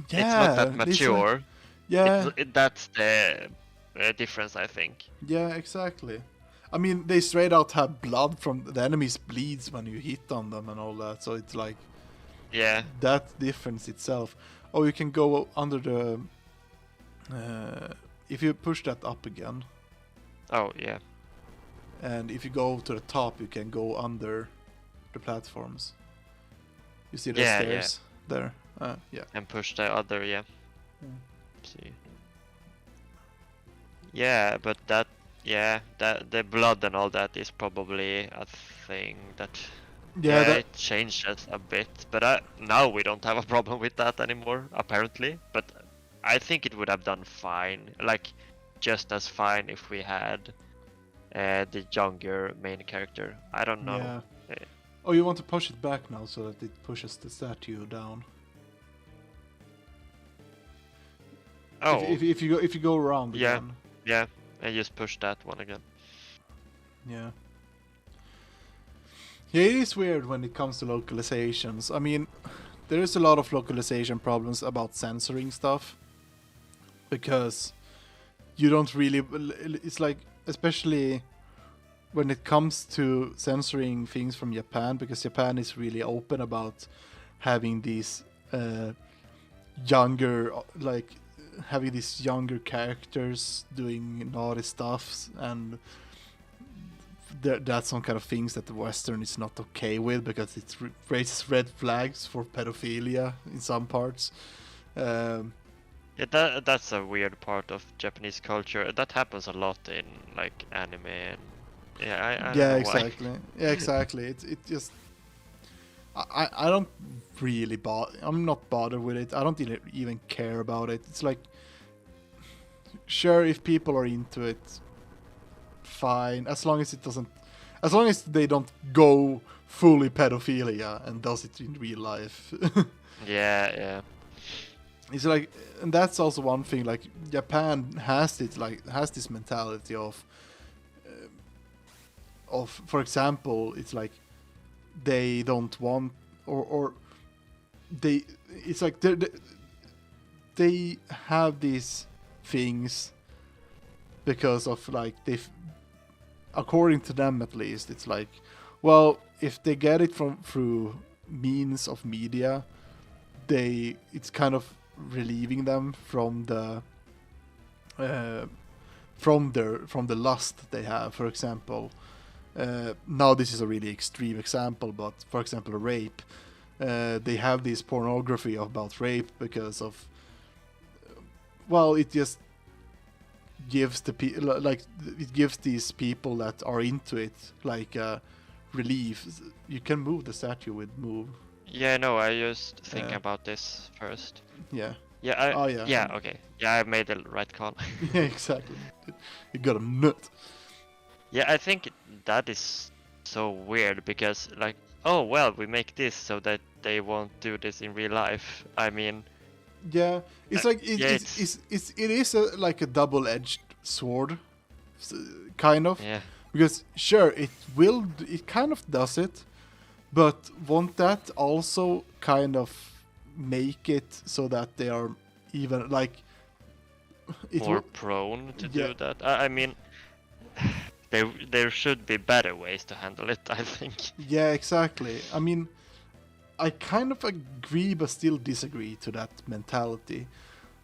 yeah, It's not that mature. Like, yeah, That's the difference, I think. yeah, exactly. I mean, they straight out have blood from the enemies bleeds when you hit on them and all that. So it's like, yeah, that difference itself. Oh, you can go under the. If you push that up again. Oh yeah. And if you go to the top, you can go under the platforms. You see the stairs there? Yeah. And push the other, yeah. Mm. See. Yeah, but that the blood and all that is probably a thing that it changes a bit, but now we don't have a problem with that anymore apparently. But I think it would have done fine, like just as fine if we had the younger main character. I don't know. Yeah. Uh, Oh, you want to push it back now so that it pushes the statue down. Oh, If you go around yeah, again. yeah. I just pushed that one again. Yeah. Yeah, it is weird when it comes to localizations. I mean, there is a lot of localization problems about censoring stuff because you don't really. It's like, especially when it comes to censoring things from Japan, because Japan is really open about having these younger, like having these younger characters doing naughty stuff, and that's some kind of things that the Western is not okay with because it raises red flags for pedophilia in some parts. Yeah, that's a weird part of Japanese culture. That happens a lot in like anime and yeah, I don't Yeah, know exactly. why. Yeah, exactly. It just I don't really I'm not bothered with it. I don't even care about it. It's like, sure, if people are into it, fine, as long as it doesn't, as long as they don't go fully pedophilia and does it in real life. Yeah, yeah. It's like, and that's also one thing. Like Japan has it, like has this mentality of, for example, it's like they don't want, or they, it's like they have these things because of like according to them at least, it's like, well, if they get it from through means of media, it's kind of relieving them from the from the lust they have. For example, now this is a really extreme example, but for example, rape. They have this pornography about rape because of, well, it just gives like it gives these people that are into it like relief. You can move the statue with move. Yeah, no, I just think Yeah. about this first. Yeah. Yeah, Oh yeah. yeah, okay. Yeah, I made the right call. Yeah, exactly. You got a nut. Yeah, I think that is so weird because like, oh well, we make this so that they won't do this in real life. I mean, Yeah, it's like yeah, it is like a double-edged sword, kind of, yeah, because sure it kind of does it, but won't that also kind of make it so that they are even like more prone to Yeah. do that. I mean, there should be better ways to handle it, I think. Yeah, exactly. I mean, I kind of agree but still disagree to that mentality.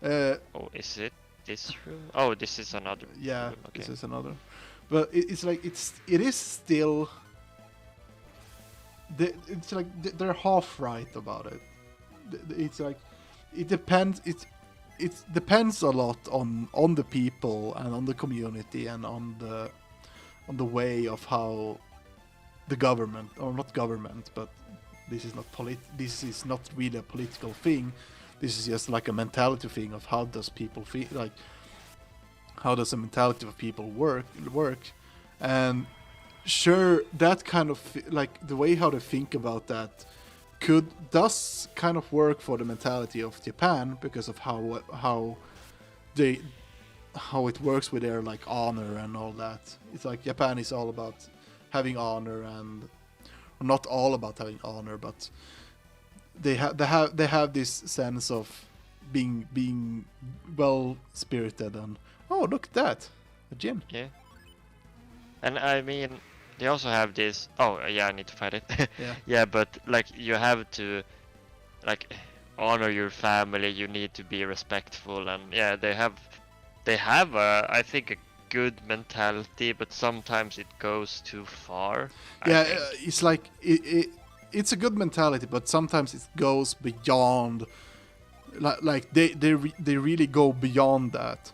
Oh, is it this room? Oh, this is another Yeah, room. Okay. this is another. But it's like it is still. It's like they're half right about it. It's like it depends. It depends a lot on the people and on the community and on the way of how the government, or not government, but this is not this is not really a political thing. This is just like a mentality thing of how does people feel, like how does the mentality of people work. And sure, that kind of like the way how they think about that does kind of work for the mentality of Japan because of how it works with their like honor and all that. It's like Japan is all about having honor, and not all about having honor, but they have this sense of being well spirited. And oh, look at that, a gym. Yeah. And I mean, they also have this. Oh, yeah, I need to fight it. Yeah. Yeah, but like you have to, like, honor your family. You need to be respectful, and yeah, they have I think a good mentality, but sometimes it goes too far. Yeah, it's like it's a good mentality, but sometimes it goes beyond. Like they really go beyond that,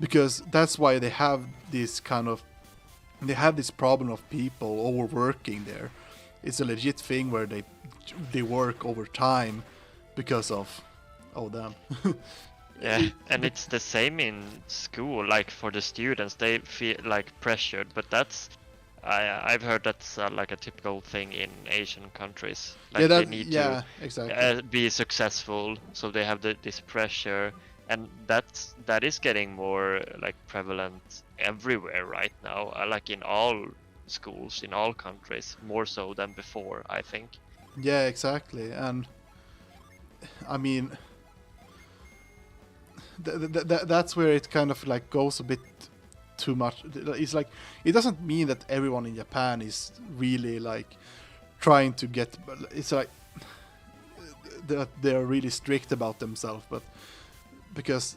because that's why they have this problem of people overworking there. It's a legit thing where they work over time because of, oh damn. Yeah, and it's the same in school. Like for the students, they feel like pressured, but I've heard that's like a typical thing in Asian countries. Like they need to exactly. be successful, so they have this pressure, and that is getting more like prevalent everywhere right now. Like in all schools, in all countries, more so than before, I think. Yeah, exactly. And I mean, that's where it kind of like goes a bit too much. It's like it doesn't mean that everyone in Japan is really like trying to get. It's like that they're really strict about themselves, but because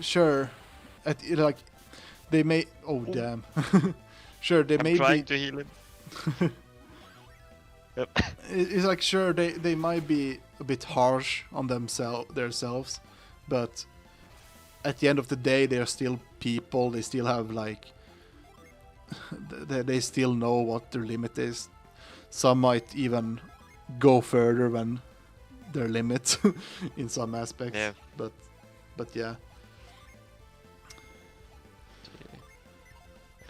sure, like they may. Oh damn. Sure, they may trying be. to heal him. Yep. It's like sure they might be a bit harsh on themselves, but at the end of the day they're still people. They still have like they still know what their limit is. Some might even go further than their limit in some aspects. Yeah. But yeah.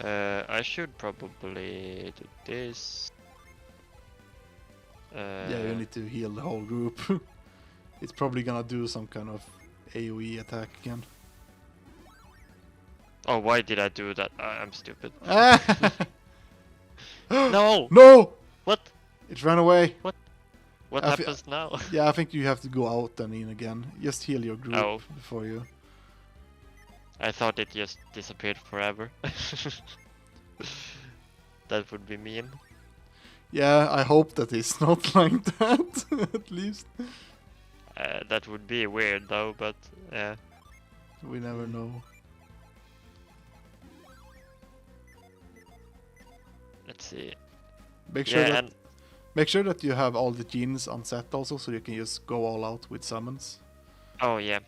I should probably do this. Yeah, you need to heal the whole group. It's probably gonna do some kind of AoE attack again. Oh, why did I do that? I'm stupid. No! No! No! What? It ran away. What happens now? Yeah, I think you have to go out and in again. Just heal your group Oh. before you. I thought it just disappeared forever. That would be mean. Yeah, I hope that it's not like that, at least. That would be weird though, but yeah. We never know. Let's see. Make sure Yeah, that and make sure that you have all the genes on set also, so you can just go all out with summons. oh yeah.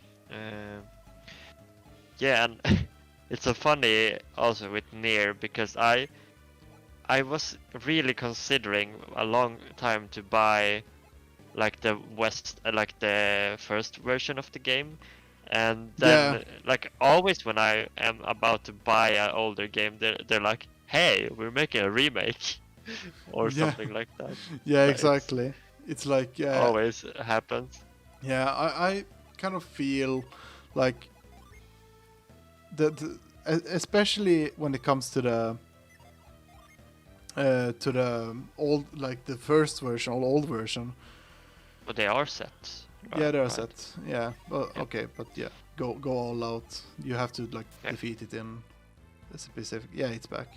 Yeah, and it's so funny also with Nier because I was really considering a long time to buy like the like the first version of the game, and then like always when I am about to buy an older game, they're like, "Hey, we're making a remake," or something like that. Yeah, But exactly. It's like always happens. yeah, I kind of feel like especially when it comes to the old, like the first version or old version. But they are set. Yeah, they are right? set. Yeah, well, Yeah. okay, but yeah, go all out. You have to like Yeah. defeat it in a specific. Yeah, it's back.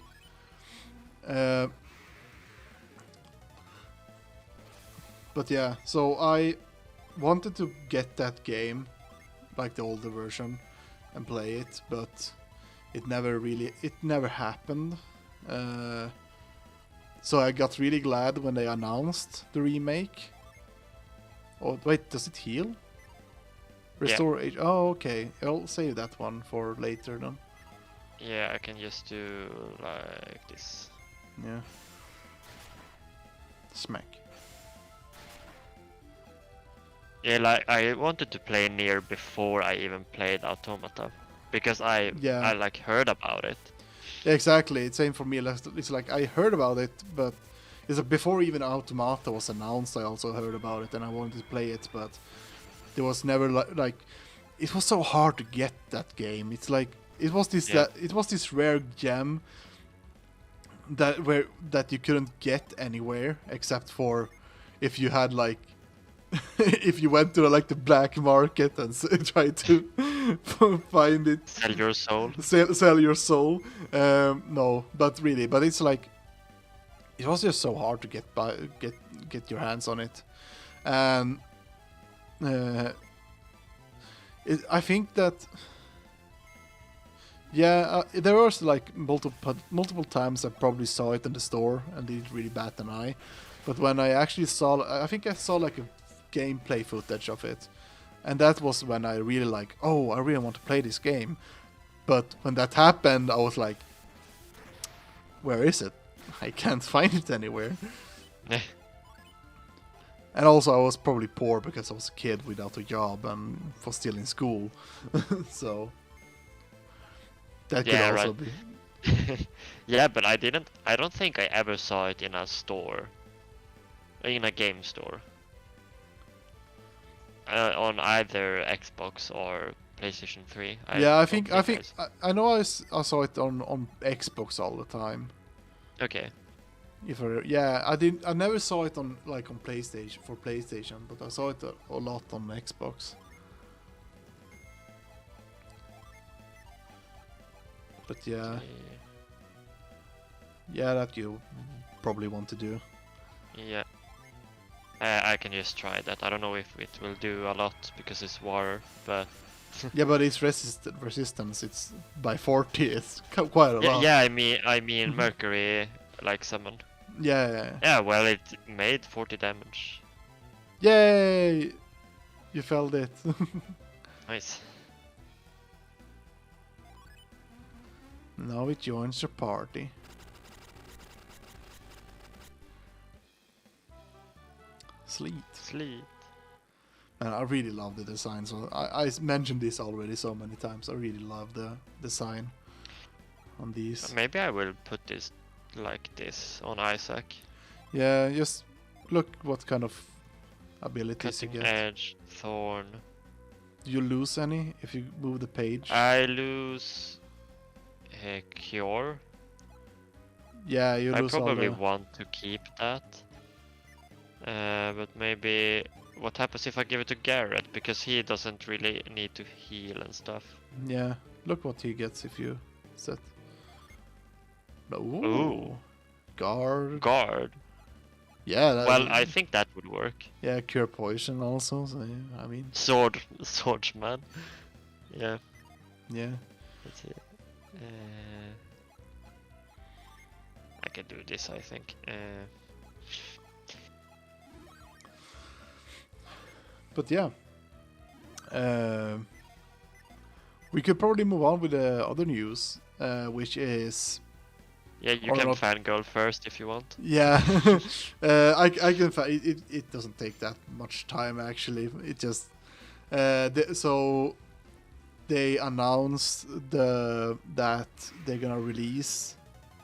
But yeah, so I wanted to get that game, like the older version, and play it, but it never happened. So I got really glad when they announced the remake. Oh wait, does it heal? Restore age. Oh, okay. I'll save that one for later then. Yeah, I can just do like this. Yeah. Smack. Yeah, like I wanted to play Nier before I even played Automata, because I like heard about it. Yeah, exactly. It's same for me. It's like I heard about it, but it's like before even Automata was announced, I also heard about it and I wanted to play it, but there was never like it was so hard to get that game. It's like it was this rare gem that you couldn't get anywhere except for if you had like if you went to like the black market and tried to find it. Sell your soul. Sell your soul. No, but it's like it was just so hard to get your hands on it, and I think that there was like multiple times I probably saw it in the store and didn't really bat an eye, but when I actually I think I saw like a gameplay footage of it, and that was when I really like, oh, I really want to play this game. But when that happened, I was like, where is it? I can't find it anywhere. And also, I was probably poor because I was a kid without a job and was still in school. So that could Yeah, also right. be. Yeah, but I don't think I ever saw it in a store, in a game store, on either Xbox or PlayStation 3. Yeah, Don't I think think I know I saw it on Xbox all the time. Okay. Yeah, I never saw it on like on PlayStation for PlayStation, but I saw it a lot on Xbox. But yeah, that you probably want to do. Yeah. I can just try that. I don't know if it will do a lot because it's water, but Yeah, but its resistance, it's by 40. It's quite a lot. yeah. I mean Mercury like summon. Yeah. Yeah, well, it made 40 damage. Yay! You felt it. Nice. Now it joins your party. Sleet. And I really love the design. So I mentioned this already so many times. I really love the design on these. Maybe I will put this like this on Isaac. Yeah, just look what kind of abilities you Cutting get. edge, thorn. Do you lose any if you move the page? I lose cure. Yeah, you lose I all probably the... want to keep that. But maybe what happens if I give it to Garrett, because he doesn't really need to heal and stuff. Yeah, look what he gets if you set. Ooh. Ooh. Guard. Yeah. Well, I think that would work. Yeah, cure poison also. So yeah, I mean. Swordsman. Yeah. Yeah. Let's see. I can do this, I think. But yeah. We could probably move on with the other news, which is... Yeah, you can fangirl first if you want. Yeah, I can. It doesn't take that much time actually. It just so they announced that they're gonna release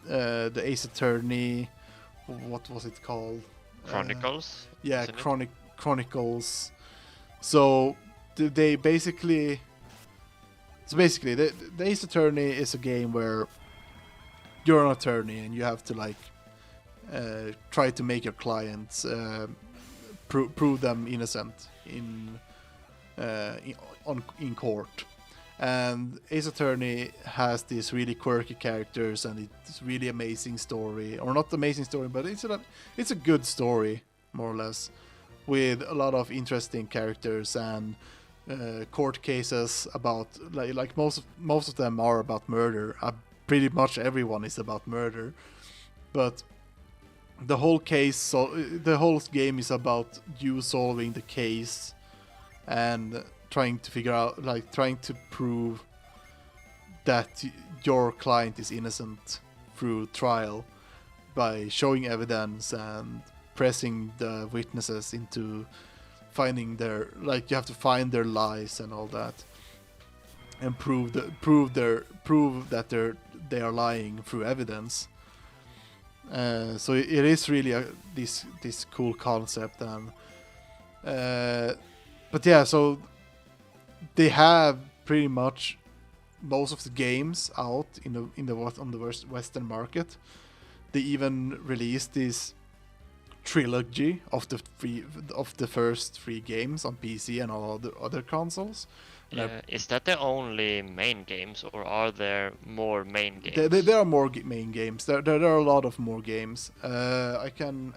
the Ace Attorney. What was it called? Chronicles. Yeah, Chronicles. So they basically. So basically, the Ace Attorney is a game where you're an attorney and you have to like try to make your clients prove them innocent in court. And Ace Attorney has these really quirky characters and it's really amazing story, or not amazing story, but it's a good story more or less, with a lot of interesting characters and court cases about like most of them are about murder. Pretty much everyone is about murder, but the whole game is about you solving the case and trying to prove that your client is innocent through trial by showing evidence and pressing the witnesses into finding you have to find their lies and all that, and prove that they are lying through evidence. So it is really this cool concept, and but yeah, so they have pretty much most of the games out on the Western market. They even released this trilogy of the first 3 games on PC and all the other consoles. Yeah, is that the only main games, or are there more main games? There are more main games. There are a lot of more games. I'm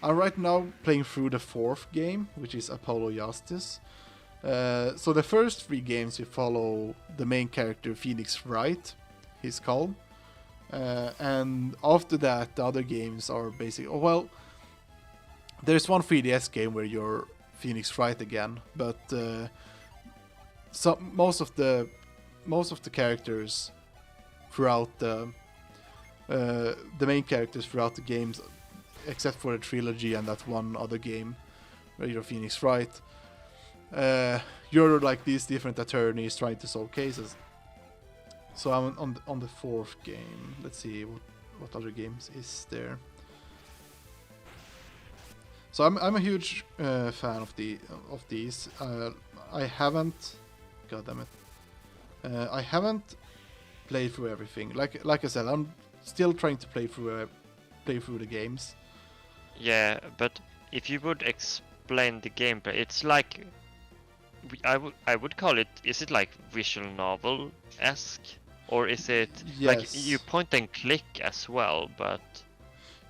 right now playing through the 4th game, which is Apollo Justice. So the first 3 games you follow the main character Phoenix Wright, he's called. And after that, the other games are basically... there's one 3DS game where you're Phoenix Wright again, but most of the characters throughout the main characters throughout the games, except for the trilogy and that one other game, where you're Phoenix Wright. You're like these different attorneys trying to solve cases. So I'm on the fourth game. Let's see what other games is there. So I'm a huge fan of these. I haven't, god damn it, I haven't played through everything. Like I said, I'm still trying to play through the games. Yeah, but if you would explain the gameplay, it's like I would call it. Is it like visual novel-esque, or is it like Yes. you point and click as well? But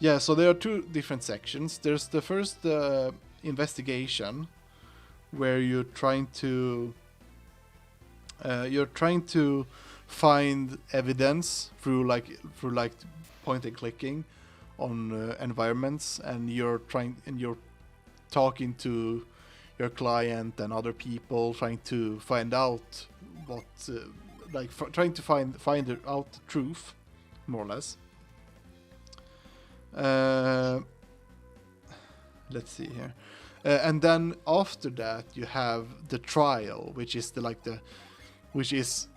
Yeah, so there are two different sections. There's the first investigation, where you're trying to find evidence through point and clicking on environments, and you're talking to your client and other people, trying to find out what trying to find out the truth, more or less. Let's see here, and then after that you have the trial, which is which is,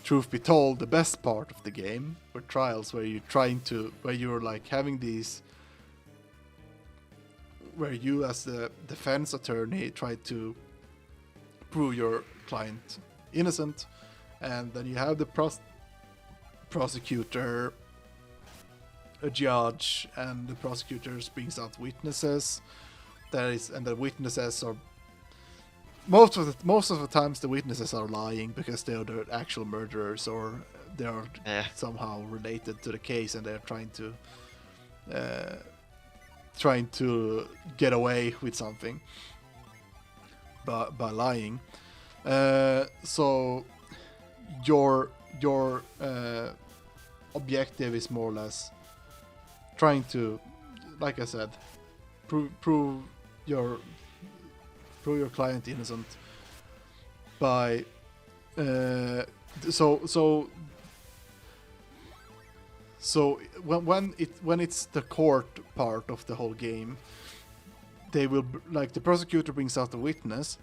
truth be told, the best part of the game. Or trials, where you're like having these, where you as the defense attorney try to prove your client innocent, and then you have the prosecutor, a judge, and the prosecutor brings out witnesses. And the witnesses are most of the times the witnesses are lying because they are the actual murderers, or they are somehow related to the case, and they're trying to get away with something by lying. So your objective is more or less trying to, like I said, prove your client innocent by when it's the court part of the whole game, they will, like, the prosecutor brings out the witness.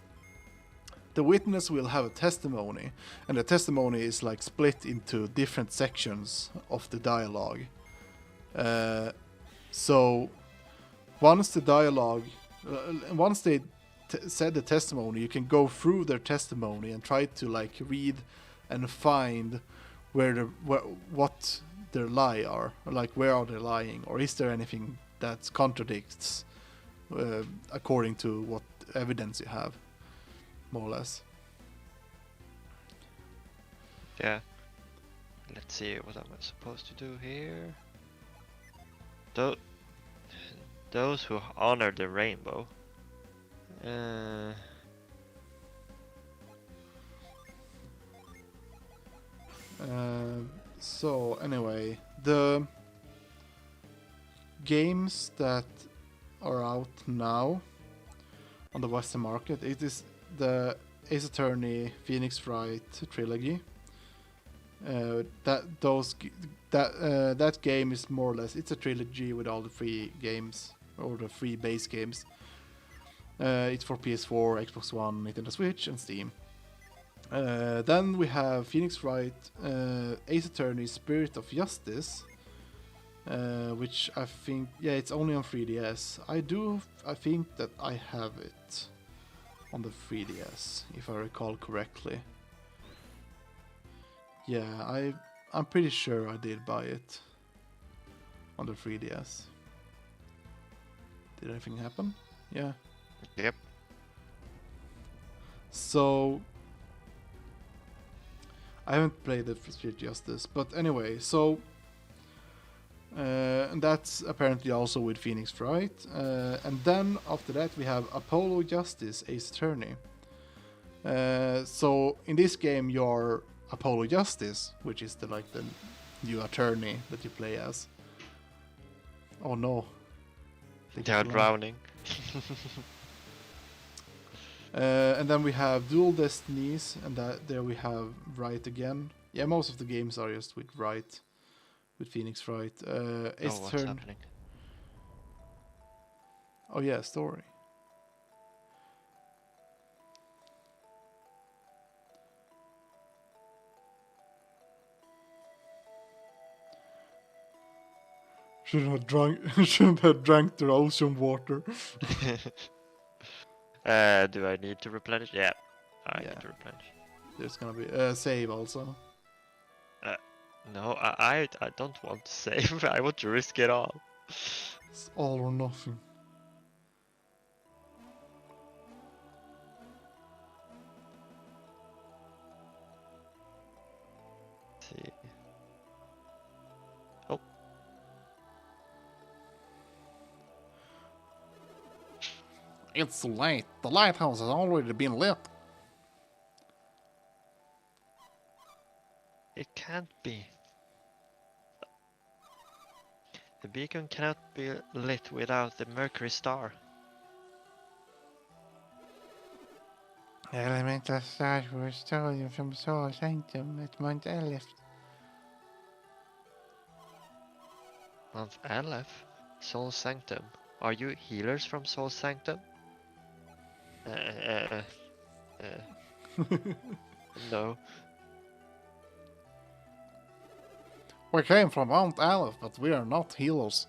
The witness will have a testimony, and the testimony is like split into different sections of the dialogue. So once the dialogue, once they said the testimony, you can go through their testimony and try to like read and find what their lie are, or like where are they lying, or is there anything that contradicts according to what evidence you have, more or less. Yeah. Let's see, what am I supposed to do here? Those who honor the rainbow. So anyway, the games that are out now on the Western market, it is the Ace Attorney Phoenix Wright trilogy. That game is more or less, it's a trilogy with all the three games, or the three base games. It's for PS4, Xbox One, Nintendo Switch, and Steam. Then we have Phoenix Wright Ace Attorney Spirit of Justice, which I think, it's only on 3DS. I think that I have it on the 3DS, if I recall correctly. Yeah, I'm pretty sure I did buy it on the 3DS. Did anything happen? Yeah. Yep. So I haven't played the Spirit Justice, but anyway, so and that's apparently also with Phoenix Wright. And then after that we have Apollo Justice Ace Attorney. So in this game you're Apollo Justice, which is the new attorney that you play as. Oh no. They are drowning. And then we have Dual Destinies, and there we have Wright again. Yeah, most of the games are just with Wright, with Phoenix Wright. What's happening? Oh yeah, story. Shouldn't have drank the ocean water. Do I need to replenish? Yeah, I Yeah. need to replenish. There's gonna be save also. No, I don't want to save. I want to risk it all. It's all or nothing. Let's see. Oh, It's too late. The lighthouse has already been lit. it can't be. The beacon cannot be lit without the Mercury star. Elemental stars were stolen from Soul Sanctum at Mount Aleph. Month Aleph? Soul Sanctum. Are you healers from Soul Sanctum? No. We came from Mount Aleph, but we are not healers.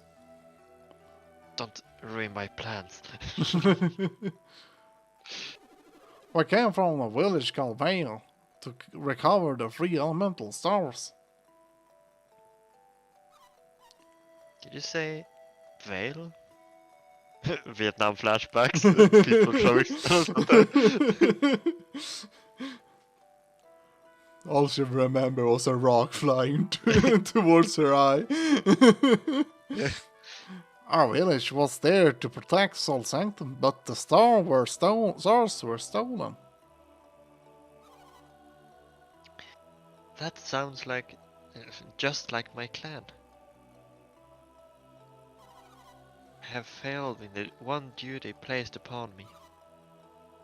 Don't ruin my plans. We came from a village called Vale to recover the 3 elemental stars. Did you say Vale? Vietnam flashbacks. People throwing stones at her. All she remembered was a rock flying towards her eye. Our village was there to protect Soul Sanctum, but the stars were stolen. That sounds like just like my clan. I have failed in the one duty placed upon me.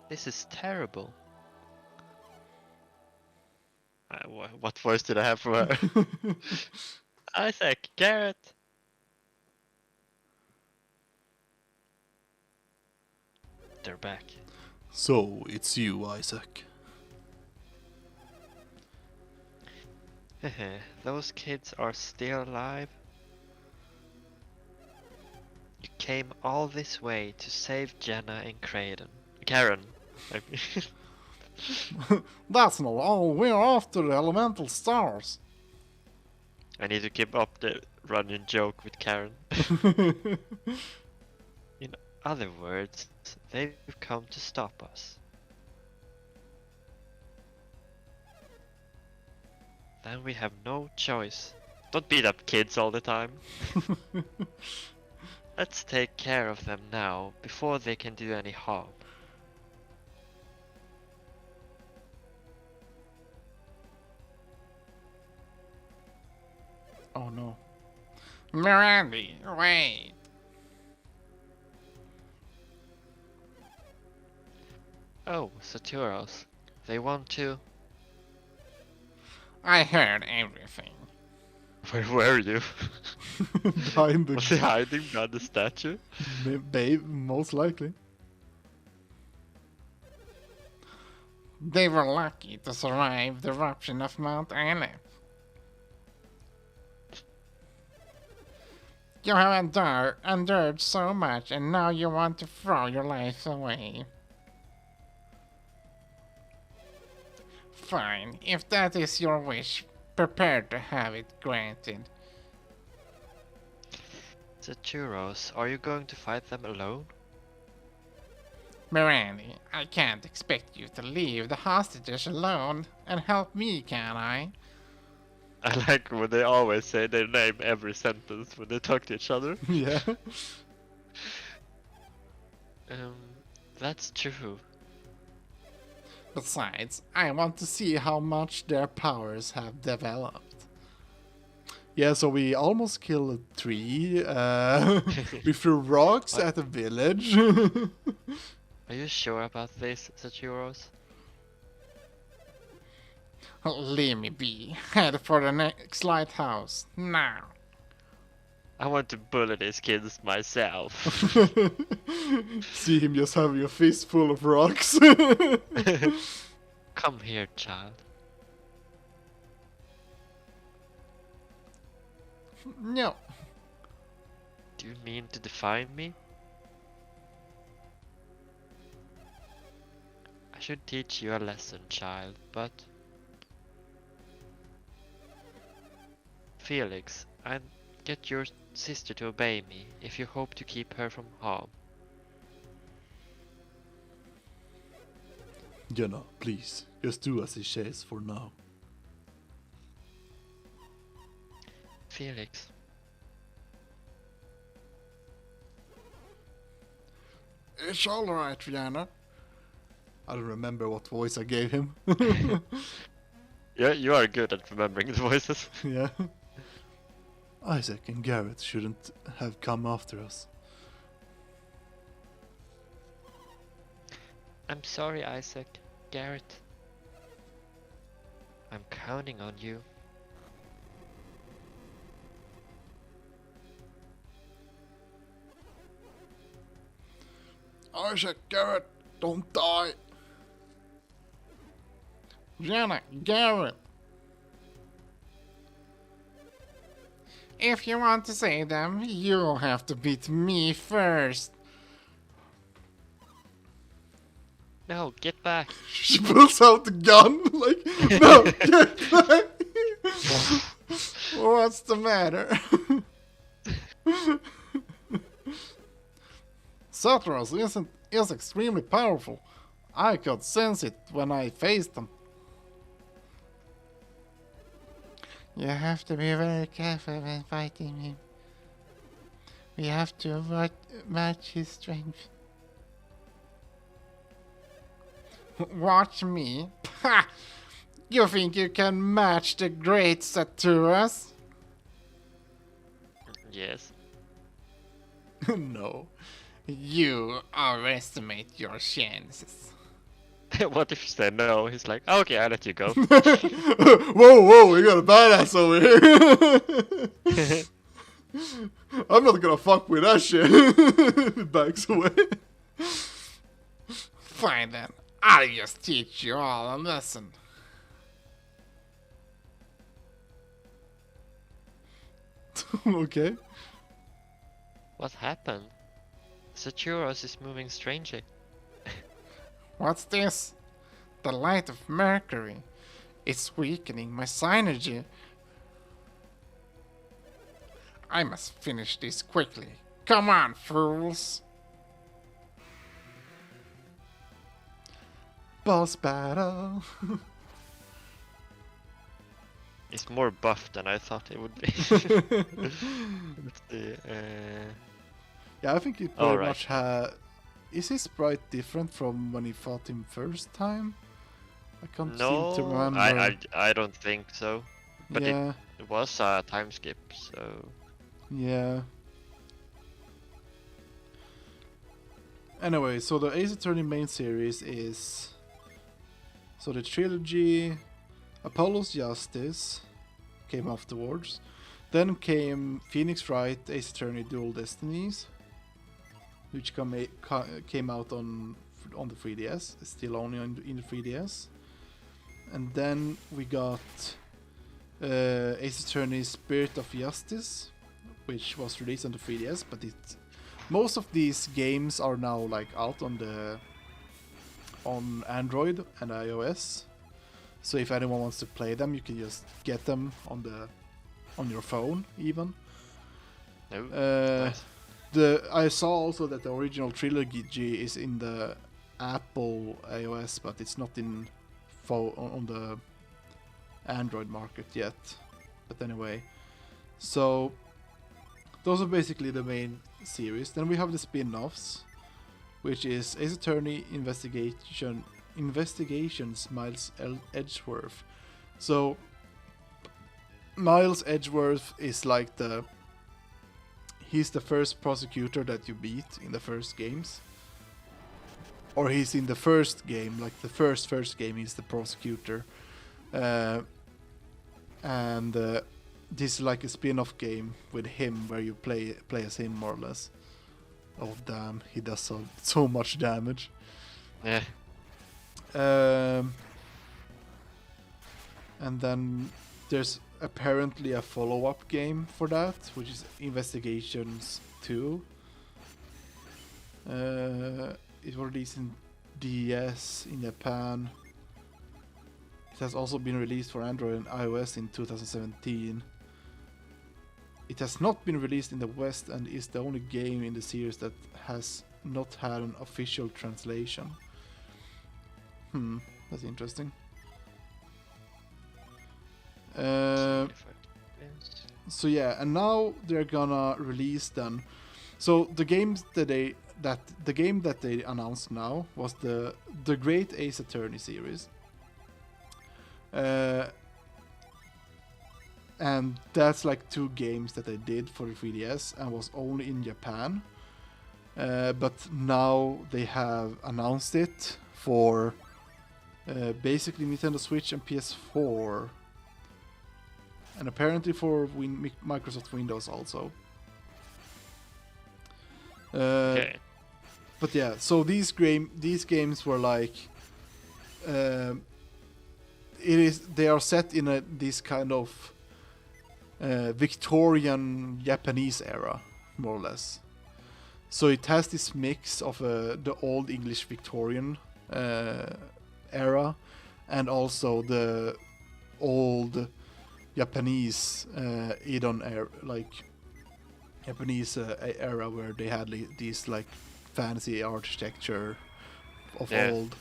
This is terrible. What voice did I have for her? Isaac, Garrett. They're back. So, it's you, Isaac. Those kids are still alive. You came all this way to save Jenna and Karen. I mean. That's not all. We're after the elemental stars. I need to keep up the running joke with Karen. In other words, they've come to stop us. Then we have no choice. Don't beat up kids all the time. Let's take care of them now, before they can do any harm. Oh no. Mirandi, wait. Oh, Saturos. They want to... I heard everything. Where were you? Behind the Was he hiding behind the statue? babe, most likely. They were lucky to survive the eruption of Mount Aleph. You have endured so much, and now you want to throw your life away. Fine, if that is your wish, prepare to have it granted. Saturos, are you going to fight them alone? Mirandi, I can't expect you to leave the hostages alone and help me, can I? I like when they always say their name every sentence when they talk to each other. Yeah. That's true. Besides, I want to see how much their powers have developed. Yeah, so we almost killed a tree. We threw rocks at a village. Are you sure about this, Saturos? Leave me be. Head for the next lighthouse, now. I want to bully these kids myself. See him just having a fist full of rocks. Come here, child. No. Do you mean to define me? I should teach you a lesson, child, but... Felix, I'd get your sister to obey me if you hope to keep her from harm. Jenna, please, just do as he says for now. Felix. It's alright, Vienna. I don't remember what voice I gave him. Yeah, you are good at remembering the voices. Yeah. Isaac and Garrett shouldn't have come after us. I'm sorry, Isaac. Garrett. I'm counting on you. Isaac, Garrett, don't die. Jenna, Garrett. If you want to say them, you'll have to beat me first. No, get back. She pulls out the gun, like, no, get back. What's the matter? Satros is extremely powerful. I could sense it when I faced them. You have to be very careful when fighting him. We have to match his strength. Watch me. Ha! You think you can match the Great Ace Attorney? Yes. No. You overestimate your chances. What if you say no? He's like, okay, I'll let you go. Whoa, we got a badass over here. I'm not gonna fuck with that shit. Backs away. Fine then. I'll just teach you all a lesson. Okay. What happened? Saturos is moving strangely. What's this? The light of Mercury. It's weakening my synergy. I must finish this quickly. Come on, fools! Boss battle. It's more buff than I thought it would be. Let's see. Yeah, I think it pretty much had. Is his sprite different from when he fought him first time? I can't seem to remember. I don't think so. But yeah. it was a time skip, so. Yeah. Anyway, so the Ace Attorney main series is. So the trilogy, Apollo's Justice, came afterwards. Then came Phoenix Wright, Ace Attorney Dual Destinies, which came out on the 3DS, still only in the 3DS. And then we got Ace Attorney Spirit of Justice, which was released on the 3DS, but most of these games are now like out on Android and iOS. So if anyone wants to play them, you can just get them on your phone even. Nice. I saw also that the original trilogy is in the Apple iOS, but it's not on the Android market yet. But anyway, so those are basically the main series. Then we have the spin-offs, which is Ace Attorney Investigations Miles Edgeworth. So Miles Edgeworth is like he's the first prosecutor that you beat in the first games. Or he's in the first game, like the first game he's the prosecutor. And this is like a spin-off game with him where you play as him more or less. Oh damn, he does so much damage. Yeah. And then there's apparently a follow-up game for that, which is Investigations 2. It was released in DS in Japan. It has also been released for Android and iOS in 2017. It has not been released in the West and is the only game in the series that has not had an official translation. That's interesting. So yeah, and now they're gonna release then. So the game that they announced now was the Great Ace Attorney series. And that's like 2 games that they did for the 3DS and was only in Japan. But now they have announced it for basically Nintendo Switch and PS4. And apparently for Microsoft Windows also. Okay. But yeah, so these games were like, they are set in this kind of Victorian Japanese era, more or less. So it has this mix of the old English Victorian era, and also the old Japanese Edo era, like Japanese era where they had these like fancy architecture of old.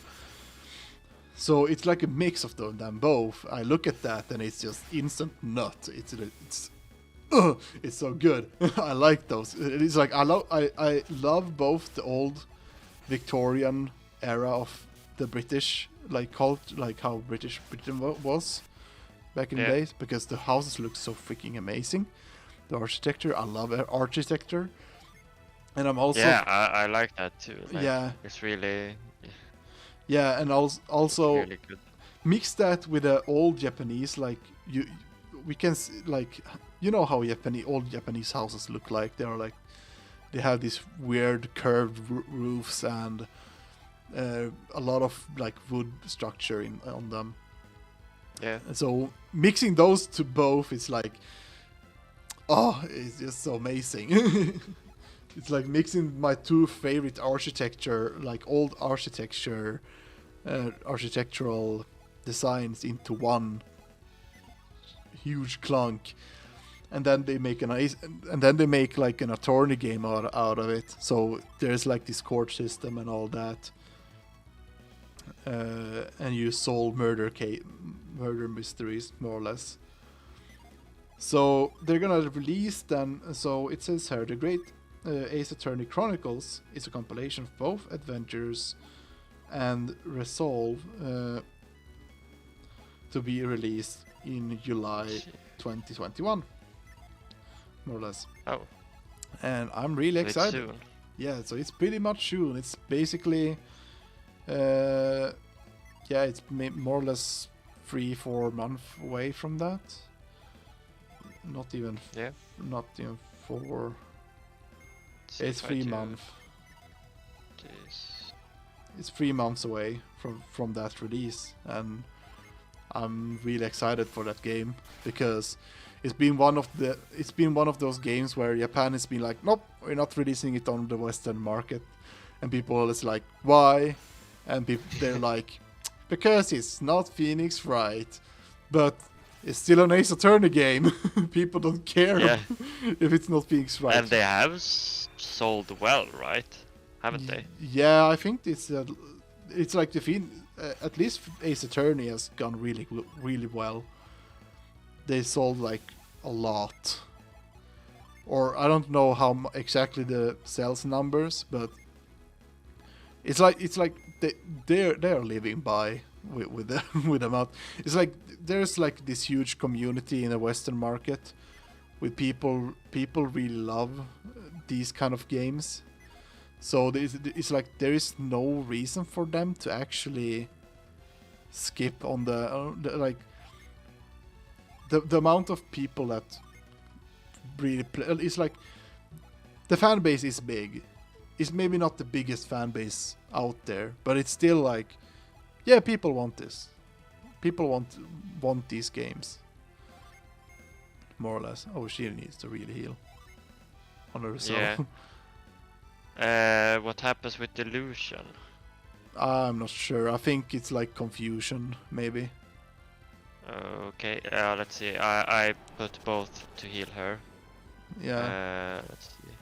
So it's like a mix of them both. I look at that and it's just instant nut. It's so good. I like those. It's like I love both the old Victorian era of the British like how British Britain was back in the days, because the houses look so freaking amazing. The architecture, I love architecture, and I'm also I like that too. Like, it's really and also really good. Mix that with the old Japanese, like we can like, you know how old Japanese houses look like. They have these weird curved roofs and a lot of like wood structure on them. Yeah. So mixing those to both, it's like, it's just so amazing. It's like mixing my 2 favorite architecture, like old architecture, architectural designs into one huge clunk, and then they make like an attorney game out of it. So there's like this court system and all that, and you solve murder mysteries, more or less. So they're gonna release then. So it says here, the Great Ace Attorney Chronicles is a compilation of both adventures and Resolve, to be released in July 2021, more or less. Oh. And I'm really excited. Soon. Yeah, so it's pretty much soon. It's basically, it's more or less 3-4 months away from that. Not even 4. It's 3 months. It's 3 months away from that release, and I'm really excited for that game, because it's been one of those games where Japan has been like, nope, we're not releasing it on the Western market, and people are like, why? And they're like, because it's not Phoenix Wright, but it's still an Ace Attorney game. People don't care if it's not Phoenix Wright. And they have sold well, right? Haven't they? Yeah, I think it's like at least Ace Attorney has gone really, really well. They sold like a lot, or I don't know how exactly the sales numbers, but it's like they're living by with them out. It's like there's like this huge community in the Western market with people really love these kind of games. So it's like there is no reason for them to actually skip on the like the amount of people that really play. It's like the fan base is big. It's maybe not the biggest fan base out there, but it's still like, yeah, people want this. People want these games. more or less. Oh, she needs to really heal on herself. Yeah. What happens with delusion? I'm not sure. I think it's like confusion, maybe. Okay, let's see. I put both to heal her. Yeah. Let's see.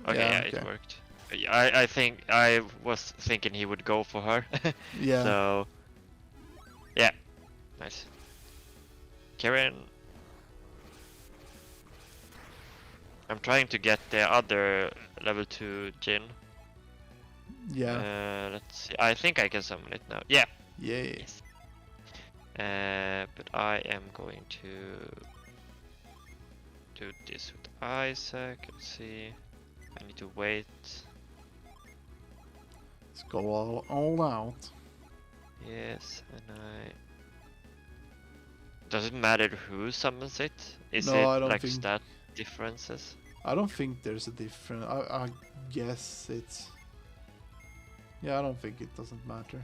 Okay, Yeah, yeah, okay. it worked. I think I was thinking he would go for her. Yeah. So, yeah, nice. Karen. I'm trying to get the other level 2 Jin. Yeah. Let's see. I think I can summon it now. Yeah. Yay. Yes. But I am going to do this with Isaac. Let's see. I need to wait. Let's go all out. Yes, and I. Does it matter who summons it? Is No, it I don't like think- stat differences? I don't think there's a difference. I guess it's... Yeah, I don't think it doesn't matter.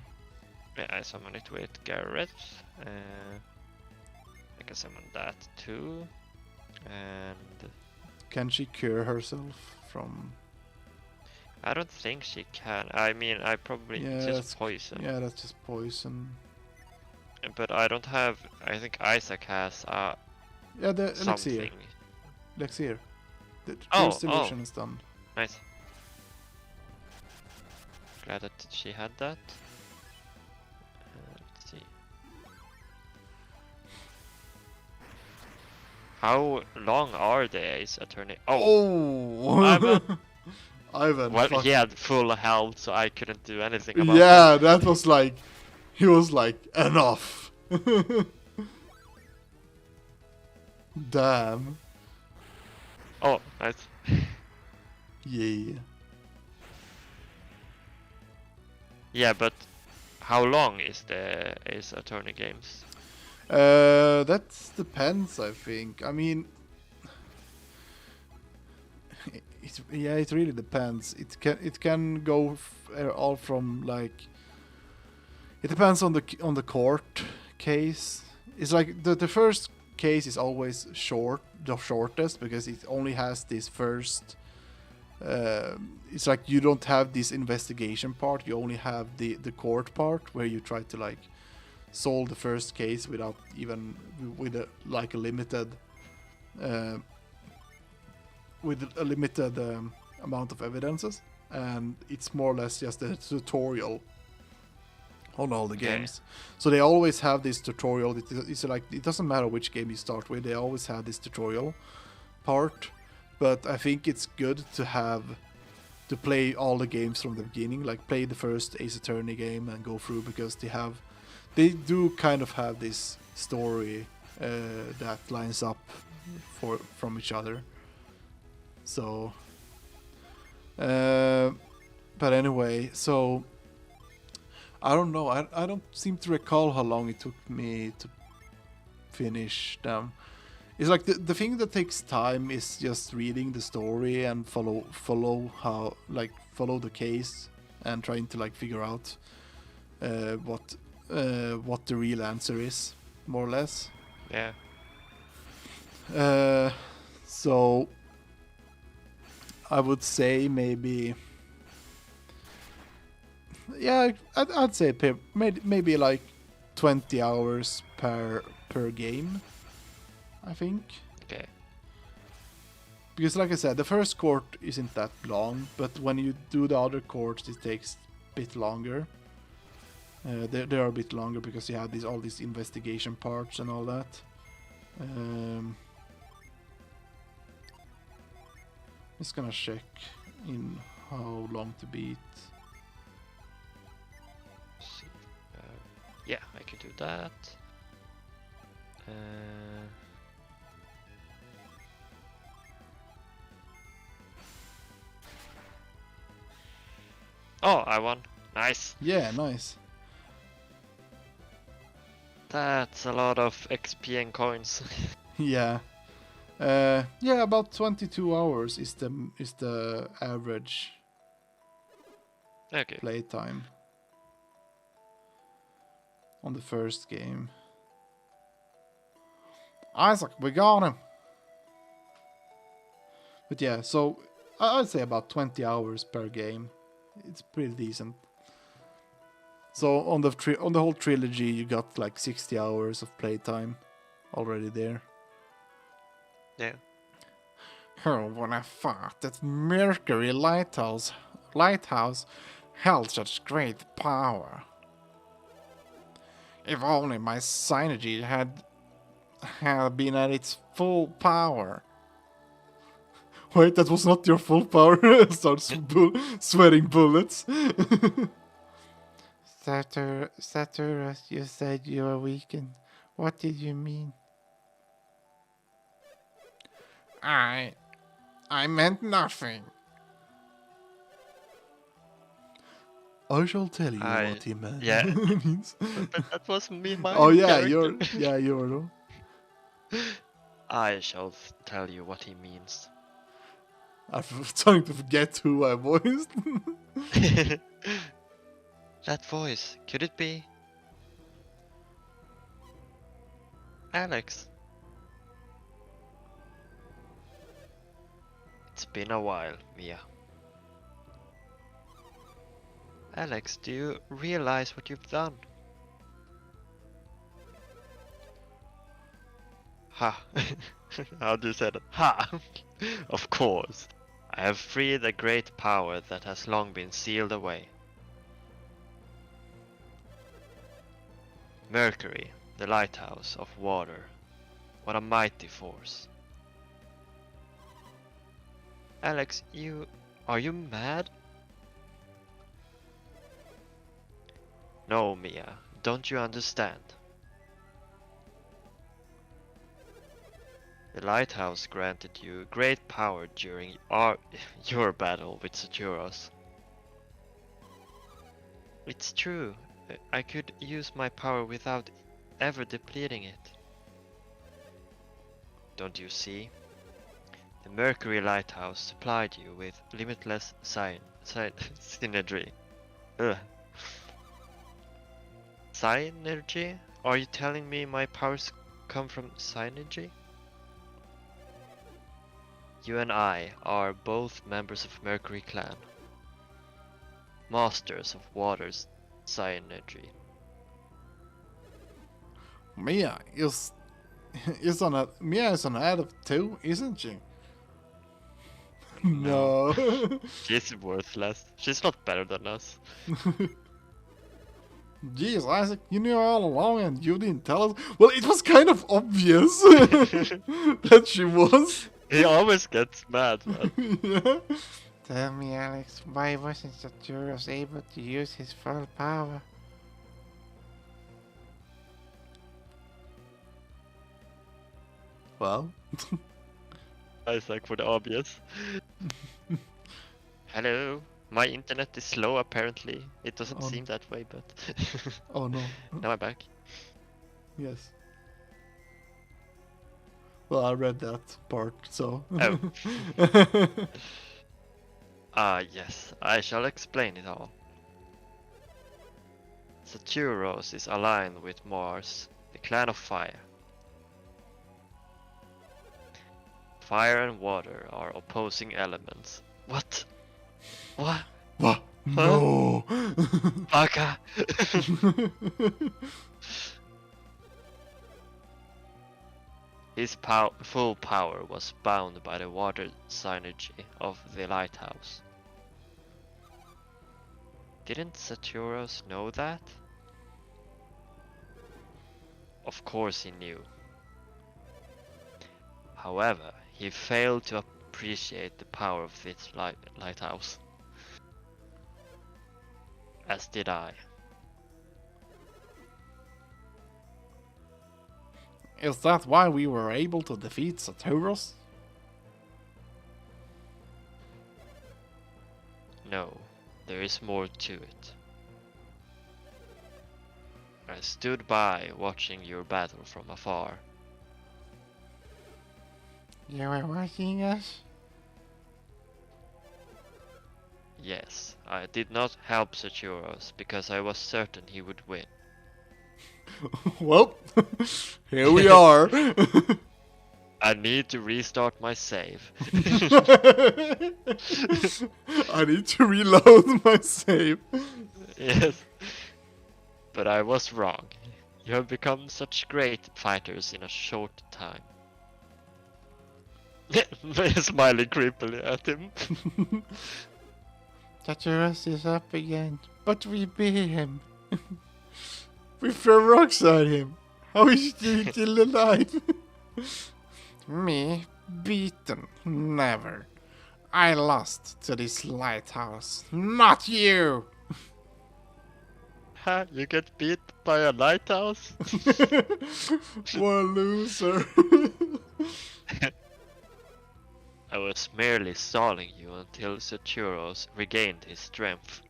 Yeah, I summon it with Gareth. I can summon that too. And Can she cure herself from... I don't think she can. I mean, I probably Yeah, it's that's- just poison. Yeah, that's just poison. But I don't have. I think Isaac has Yeah, the elixir. something. Elixir. The Oh, first illusion is done. Nice. Glad that she had that. Let's see. How long are the Ace Attorney? Oh, Ivan! Ivan. well, fuck. he had full health, so I couldn't do anything about Yeah, that was like... He was like, enough! Damn. Oh, nice. Yeah. Yeah, but how long is the Ace Attorney games? That depends, I think. I mean... It really depends. It can go all from like... It depends on the court case. It's like the first case is always the shortest, because it only has this first. It's like you don't have this investigation part. You only have the court part where you try to like solve the first case without even with a limited amount of evidences, and it's more or less just a tutorial on all the games. So they always have this tutorial. It's like it doesn't matter which game you start with, they always have this tutorial part. But I think it's good to play all the games from the beginning, like play the first Ace Attorney game and go through, because they do kind of have this story that lines up from each other. So but anyway, so I don't know. I don't seem to recall how long it took me to finish them. It's like the thing that takes time is just reading the story and follow the case and trying to like figure out what the real answer is, more or less. Yeah. So I would say maybe, yeah, I'd say maybe like 20 hours per game, I think. Okay. Because like I said, the first court isn't that long, but when you do the other courts, it takes a bit longer. They are a bit longer because you have all these investigation parts and all that. Just gonna check in how long to beat. Let's see. Yeah, I could do that. Oh, I won. Nice. Yeah, nice. That's a lot of XP and coins. Yeah. Yeah, about 22 hours is the average Okay. playtime on the first game. Isaac, we got him. But yeah, so I'd say about 20 hours per game. It's pretty decent. So on the whole trilogy, you got like 60 hours of playtime already there. Yeah. Oh, when I thought that Mercury Lighthouse held such great power. If only my synergy had been at its full power. Wait, that was not your full power. Starts sweating bullets. Saturus, you said you were weakened. What did you mean? I meant nothing. I shall tell you what he meant. Yeah. Means. But that was me, my Oh yeah, character. you're though. I shall tell you what he means. I'm starting to forget who I voiced. That voice, could it be Alex? It's been a while, Mia. Alex, do you realize what you've done? Ha! How do you say that? Ha! Of course. I have freed a great power that has long been sealed away. Mercury, the lighthouse of water. What a mighty force. Alex, are you mad? No, Mia, don't you understand? The lighthouse granted you great power during your battle with Saturos. It's true, I could use my power without ever depleting it. Don't you see? The Mercury Lighthouse supplied you with limitless synergy. Ugh. Synergy? Are you telling me my powers come from synergy? You and I are both members of Mercury Clan. Masters of Water's synergy. Mia is on out of 2, isn't she? No. She's worthless. She's not better than us. Jeez, Isaac, you knew all along and you didn't tell us. Well, it was kind of obvious that she was. He always gets mad, man. Yeah. Tell me, Alex, why wasn't Saturus able to use his full power? Well, Isaac for the obvious. Hello, my internet is slow apparently. It doesn't seem that way, but... oh no. Now I'm back. Yes. Well, I read that part, so... Oh. Yes, I shall explain it all. Saturos is aligned with Mars, the clan of fire. Fire and water are opposing elements. What? What? What? No! Baka! His full power was bound by the water synergy of the lighthouse. Didn't Saturos know that? Of course he knew. However, he failed to appreciate the power of this lighthouse. As did I. Is that why we were able to defeat Saturos? No, there is more to it. I stood by watching your battle from afar. You were watching us? Yes, I did not help Saturos because I was certain he would win. Well, here we are. I need to restart my save. I need to reload my save. Yes. But I was wrong. You have become such great fighters in a short time. Smiling creepily at him. Tartarus is up again, but we beat him. We throw rocks at him. How is he still alive? Me? Beaten? Never. I lost to this lighthouse. Not you! Ha, you get beat by a lighthouse? What a loser. I was merely stalling you until Saturos regained his strength.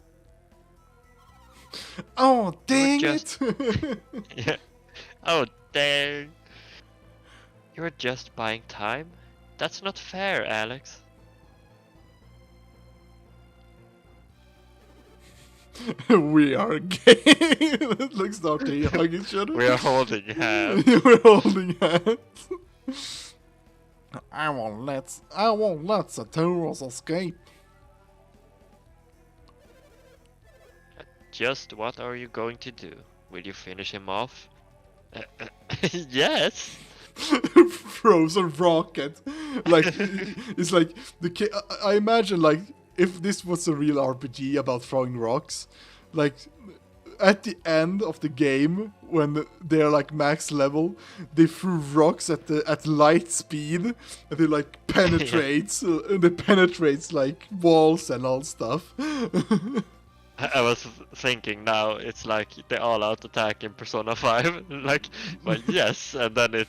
Oh, dang just- it! Yeah. Oh, dang. You were just buying time? That's not fair, Alex. We are gay. Let's start to hug each other. We are holding hands. We're holding hands. I won't let Saturos escape. Just what are you going to do? Will you finish him off? Yes! Throws a rocket. Like, it's like I imagine, like, if this was a real RPG about throwing rocks, like, at the end of the game, when they're like max level, they threw rocks at light speed, and they like penetrates, and it penetrates like walls and all stuff. I was thinking now it's like the all-out attack in Persona 5, like, well, yes, and then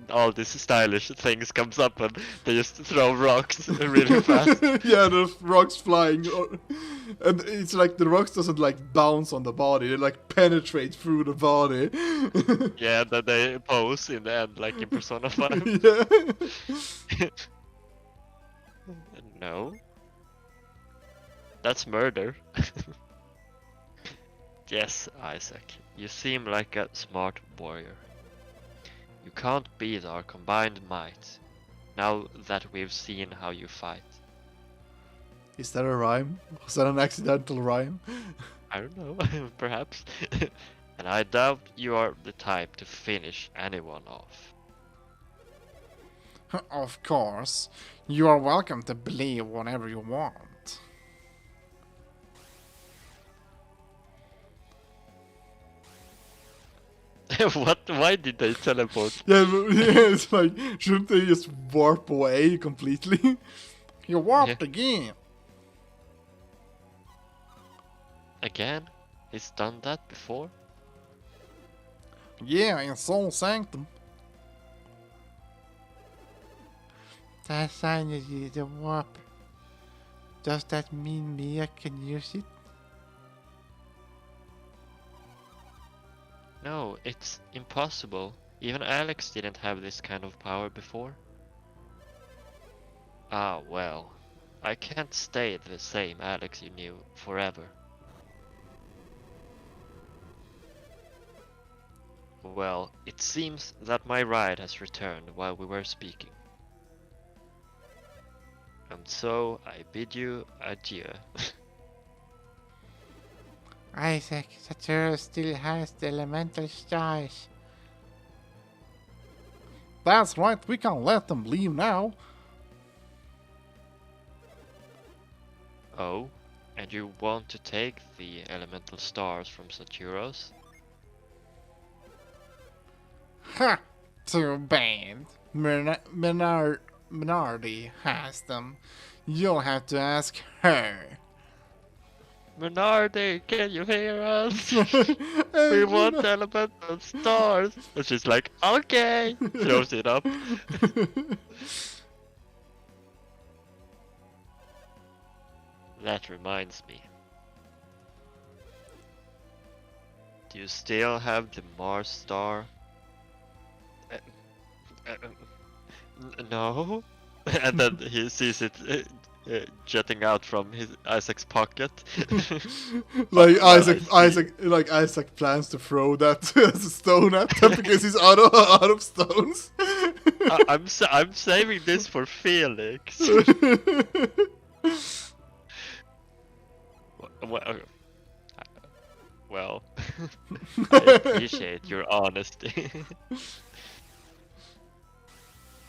all these stylish things comes up and they just throw rocks really fast. Yeah, the rocks flying, and it's like the rocks doesn't like bounce on the body; they like penetrate through the body. Yeah, and then they pose in the end, like in Persona 5. Yeah. No. That's murder. Yes, Isaac, you seem like a smart warrior. You can't beat our combined might, now that we've seen how you fight. Is that a rhyme? Was that an accidental rhyme? I don't know, perhaps. And I doubt you are the type to finish anyone off. Of course. You are welcome to believe whatever you want. What? Why did they teleport? Yeah, it's like, shouldn't they just warp away completely? You warped again. Again? He's done that before? Yeah, in Soul Sanctum. That sign is the warp. Does that mean Mia can use it? No, it's impossible. Even Alex didn't have this kind of power before. Ah, well. I can't stay the same Alex you knew forever. Well, it seems that my ride has returned while we were speaking. And so I bid you adieu. Isaac, Saturn still has the elemental stars. That's right, we can't let them leave now. Oh, and you want to take the elemental stars from Saturos? Ha! Too bad. Minardi has them. You'll have to ask her. Minardi, can you hear us? We want elemental stars. And she's like, okay, throws it up. That reminds me. Do you still have the Mars star? No. And then he sees it jetting out from Isaac's pocket. Like Well, I see. Isaac plans to throw that as a stone at them because he's out of stones. I'm saving this for Felix. Well, well, I appreciate your honesty.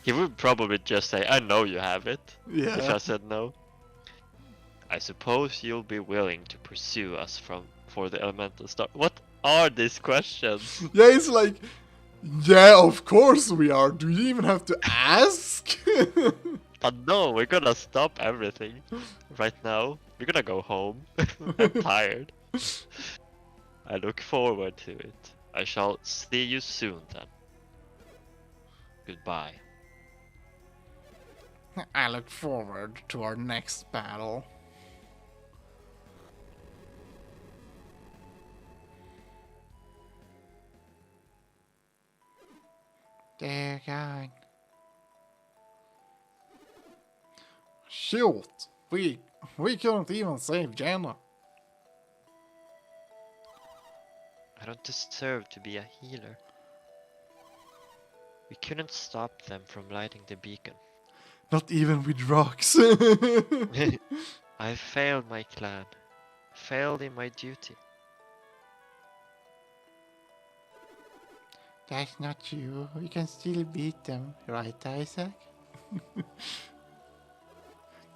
He would probably just say, "I know you have it." If Yeah. I said no. I suppose you'll be willing to pursue us for the elemental star. What are these questions? Yeah, it's like, yeah, of course we are. Do you even have to ask? No, we're gonna stop everything right now. We're gonna go home. I'm tired. I look forward to it. I shall see you soon then. Goodbye. I look forward to our next battle. Dear God. Shoot! We couldn't even save Jenna. I don't deserve to be a healer. We couldn't stop them from lighting the beacon. Not even with rocks. I failed my clan. Failed in my duty. That's not you. We can still beat them, right, Isaac?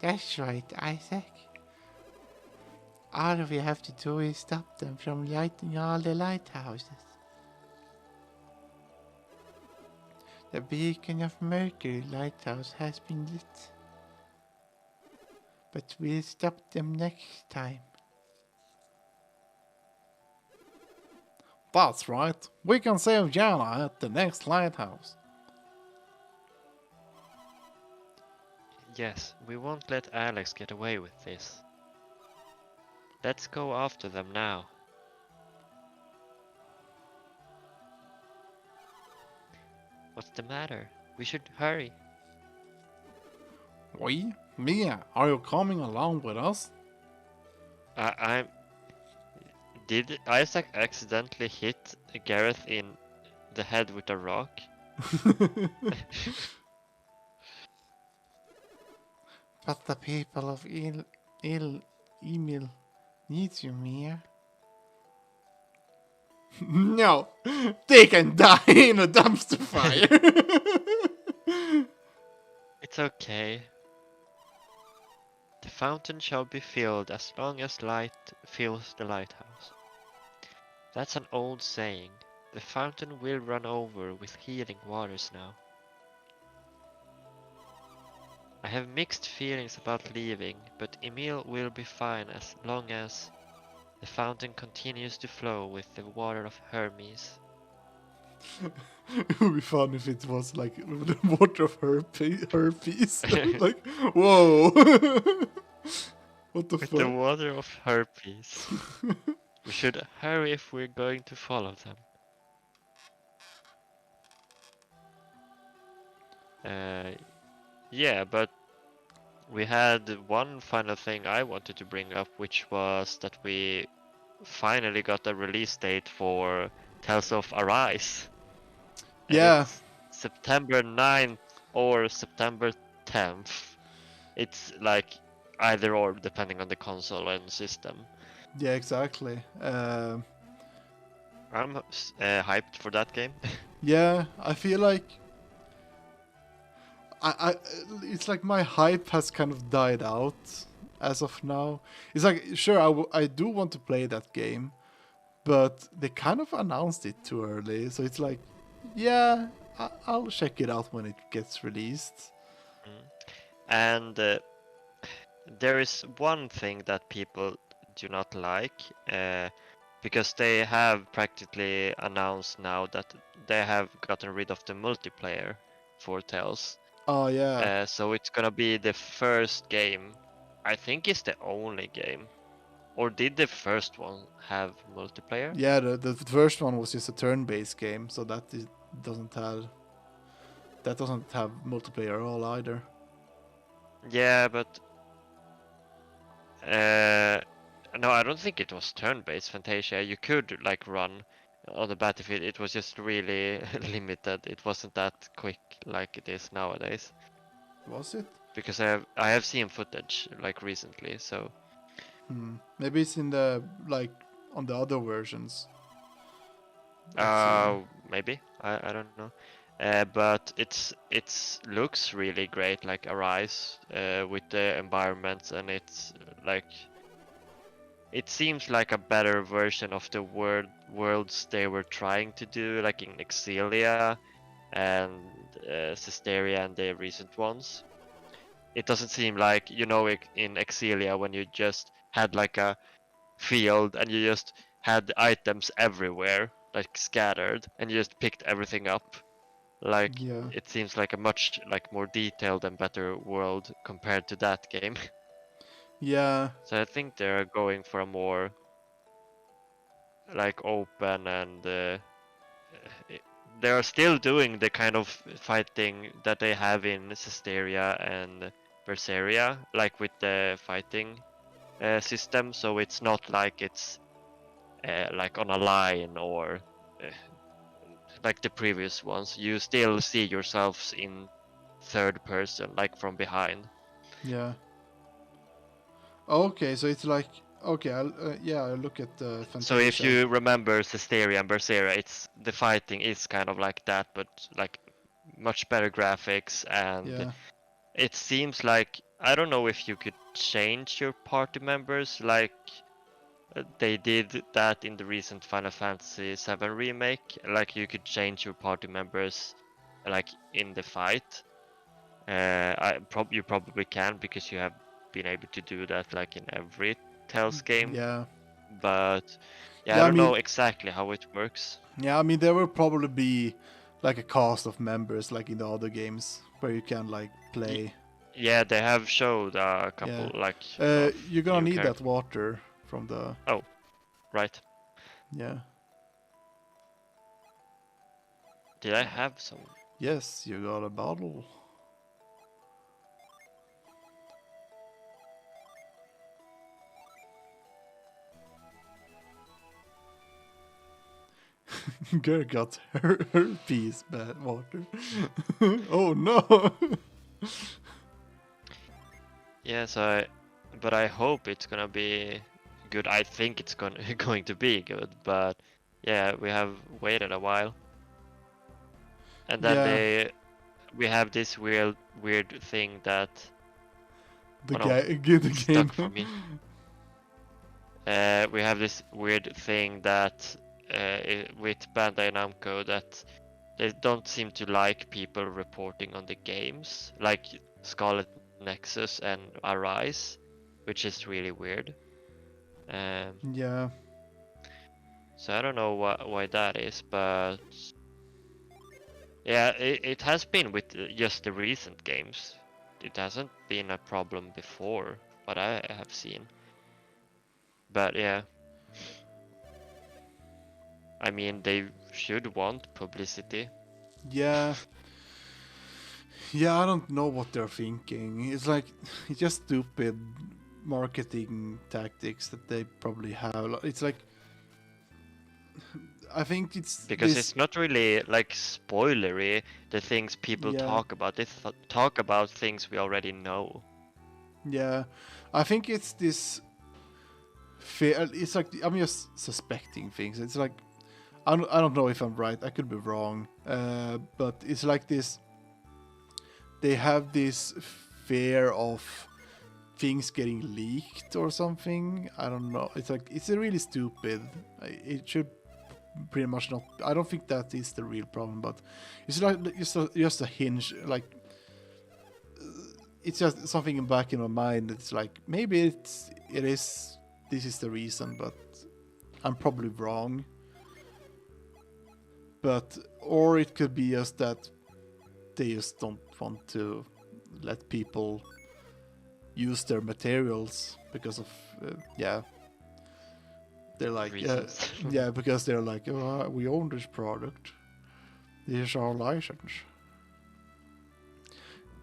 That's right, Isaac. All we have to do is stop them from lighting all the lighthouses. The beacon of Mercury lighthouse has been lit. But we'll stop them next time. That's right. We can save Jana at the next lighthouse. Yes, we won't let Alex get away with this. Let's go after them now. What's the matter? We should hurry. We? Mia, are you coming along with us? I'm... Did Isaac accidentally hit Gareth in the head with a rock? But the people of Emil need you, Mia. No, they can die in a dumpster fire. It's okay. The fountain shall be filled as long as light fills the lighthouse. That's an old saying. The fountain will run over with healing waters now. I have mixed feelings about leaving, but Emil will be fine as long as the fountain continues to flow with the water of Hermes. It would be fun if it was like the water of herpes. Like, whoa. What the With fuck? the water of Herpes. We should hurry if we're going to follow them. Yeah, but we had one final thing I wanted to bring up, which was that we finally got a release date for Tales of Arise. And Yeah. it's September 9th or September 10th. It's like either or depending on the console and system. Yeah, exactly. I'm hyped for that game. Yeah, I feel like it's like my hype has kind of died out as of now. It's like, sure, I do want to play that game, but they kind of announced it too early, so it's like, yeah, I'll check it out when it gets released. And there is one thing that people do not like, because they have practically announced now that they have gotten rid of the multiplayer for Tales. Oh yeah. So it's gonna be the first game. I think it's the only game. Or did the first one have multiplayer? Yeah, the first one was just a turn-based game, so doesn't have multiplayer at all either. Yeah, but No, I don't think it was turn-based Fantasia. You could like run on the battlefield. It was just really limited. It wasn't that quick like it is nowadays. Was it? Because I have seen footage like recently, so Maybe it's in the like on the other versions. Let's maybe I don't know. But it's looks really great, like Arise, with the environments, and it's like it seems like a better version of the worlds they were trying to do, like in Exilia and Cisteria and the recent ones. It doesn't seem like, in Exilia when you just had like a field and you just had items everywhere, like scattered, and you just picked everything up. Like Yeah. it seems like a much like more detailed and better world compared to that game. Yeah. So I think they're going for a more like open and they are still doing the kind of fighting that they have in Cisteria and Berseria, like with the fighting system. So it's not like it's like on a line or uh, like the previous ones. You still see yourselves in third person, like from behind. Yeah. Okay, so it's like okay. I'll look at the So if Fantasia. you remember Cisteria and Berseria, it's the fighting is kind of like that, but like much better graphics, and Yeah. it seems like I don't know if you could change your party members like they did that in the recent Final Fantasy VII remake. Like you could change your party members like in the fight. You probably can because you have been able to do that like in every Tales game. Yeah. But yeah, I Yeah. I don't know mean. exactly how it works. Yeah. I mean, there will probably be like a cast of members, like in the other games, where you can like Y- play. yeah, they have showed a Yeah. couple like of You're gonna new need that characters. water from the. Oh, right. Yeah. Did I have some? Yes, you got a bottle. Girl got her piece bad water. Oh no! Yeah, but I hope it's gonna be good. I think it's going to be good, but yeah, we have waited a while, and then Yeah, we have this weird thing that the oh no, guy get the it's game. stuck for me. We have this weird thing that with Bandai Namco that they don't seem to like people reporting on the games, like Scarlet Nexus and Arise, which is really weird. Um, Yeah, so I don't know why that is, but yeah, it has been with just the recent games. It hasn't been a problem before, what I have seen. But yeah, I mean they should want publicity. yeah, yeah. I don't know what they're thinking. It's like it's just stupid marketing tactics that they probably have. It's like I think it's Because this. it's not really like spoilery, the things people Yeah, talk about. They talk about things we already know. yeah. I think it's this. It's like I'm just suspecting things. It's like I don't know if I'm right. I could be wrong. But it's like this. They have this fear of things getting leaked or something. I don't know. It's like it's a really stupid. It should pretty much not. I don't think that is the real problem, but it's like just a hinge. Like it's just something in back in my mind. It's like maybe it is. This is the reason, but I'm probably wrong. But or it could be just that they just don't want to let people use their materials because of they're like Reasons. yeah, because they're like, oh, we own this product, this is our license.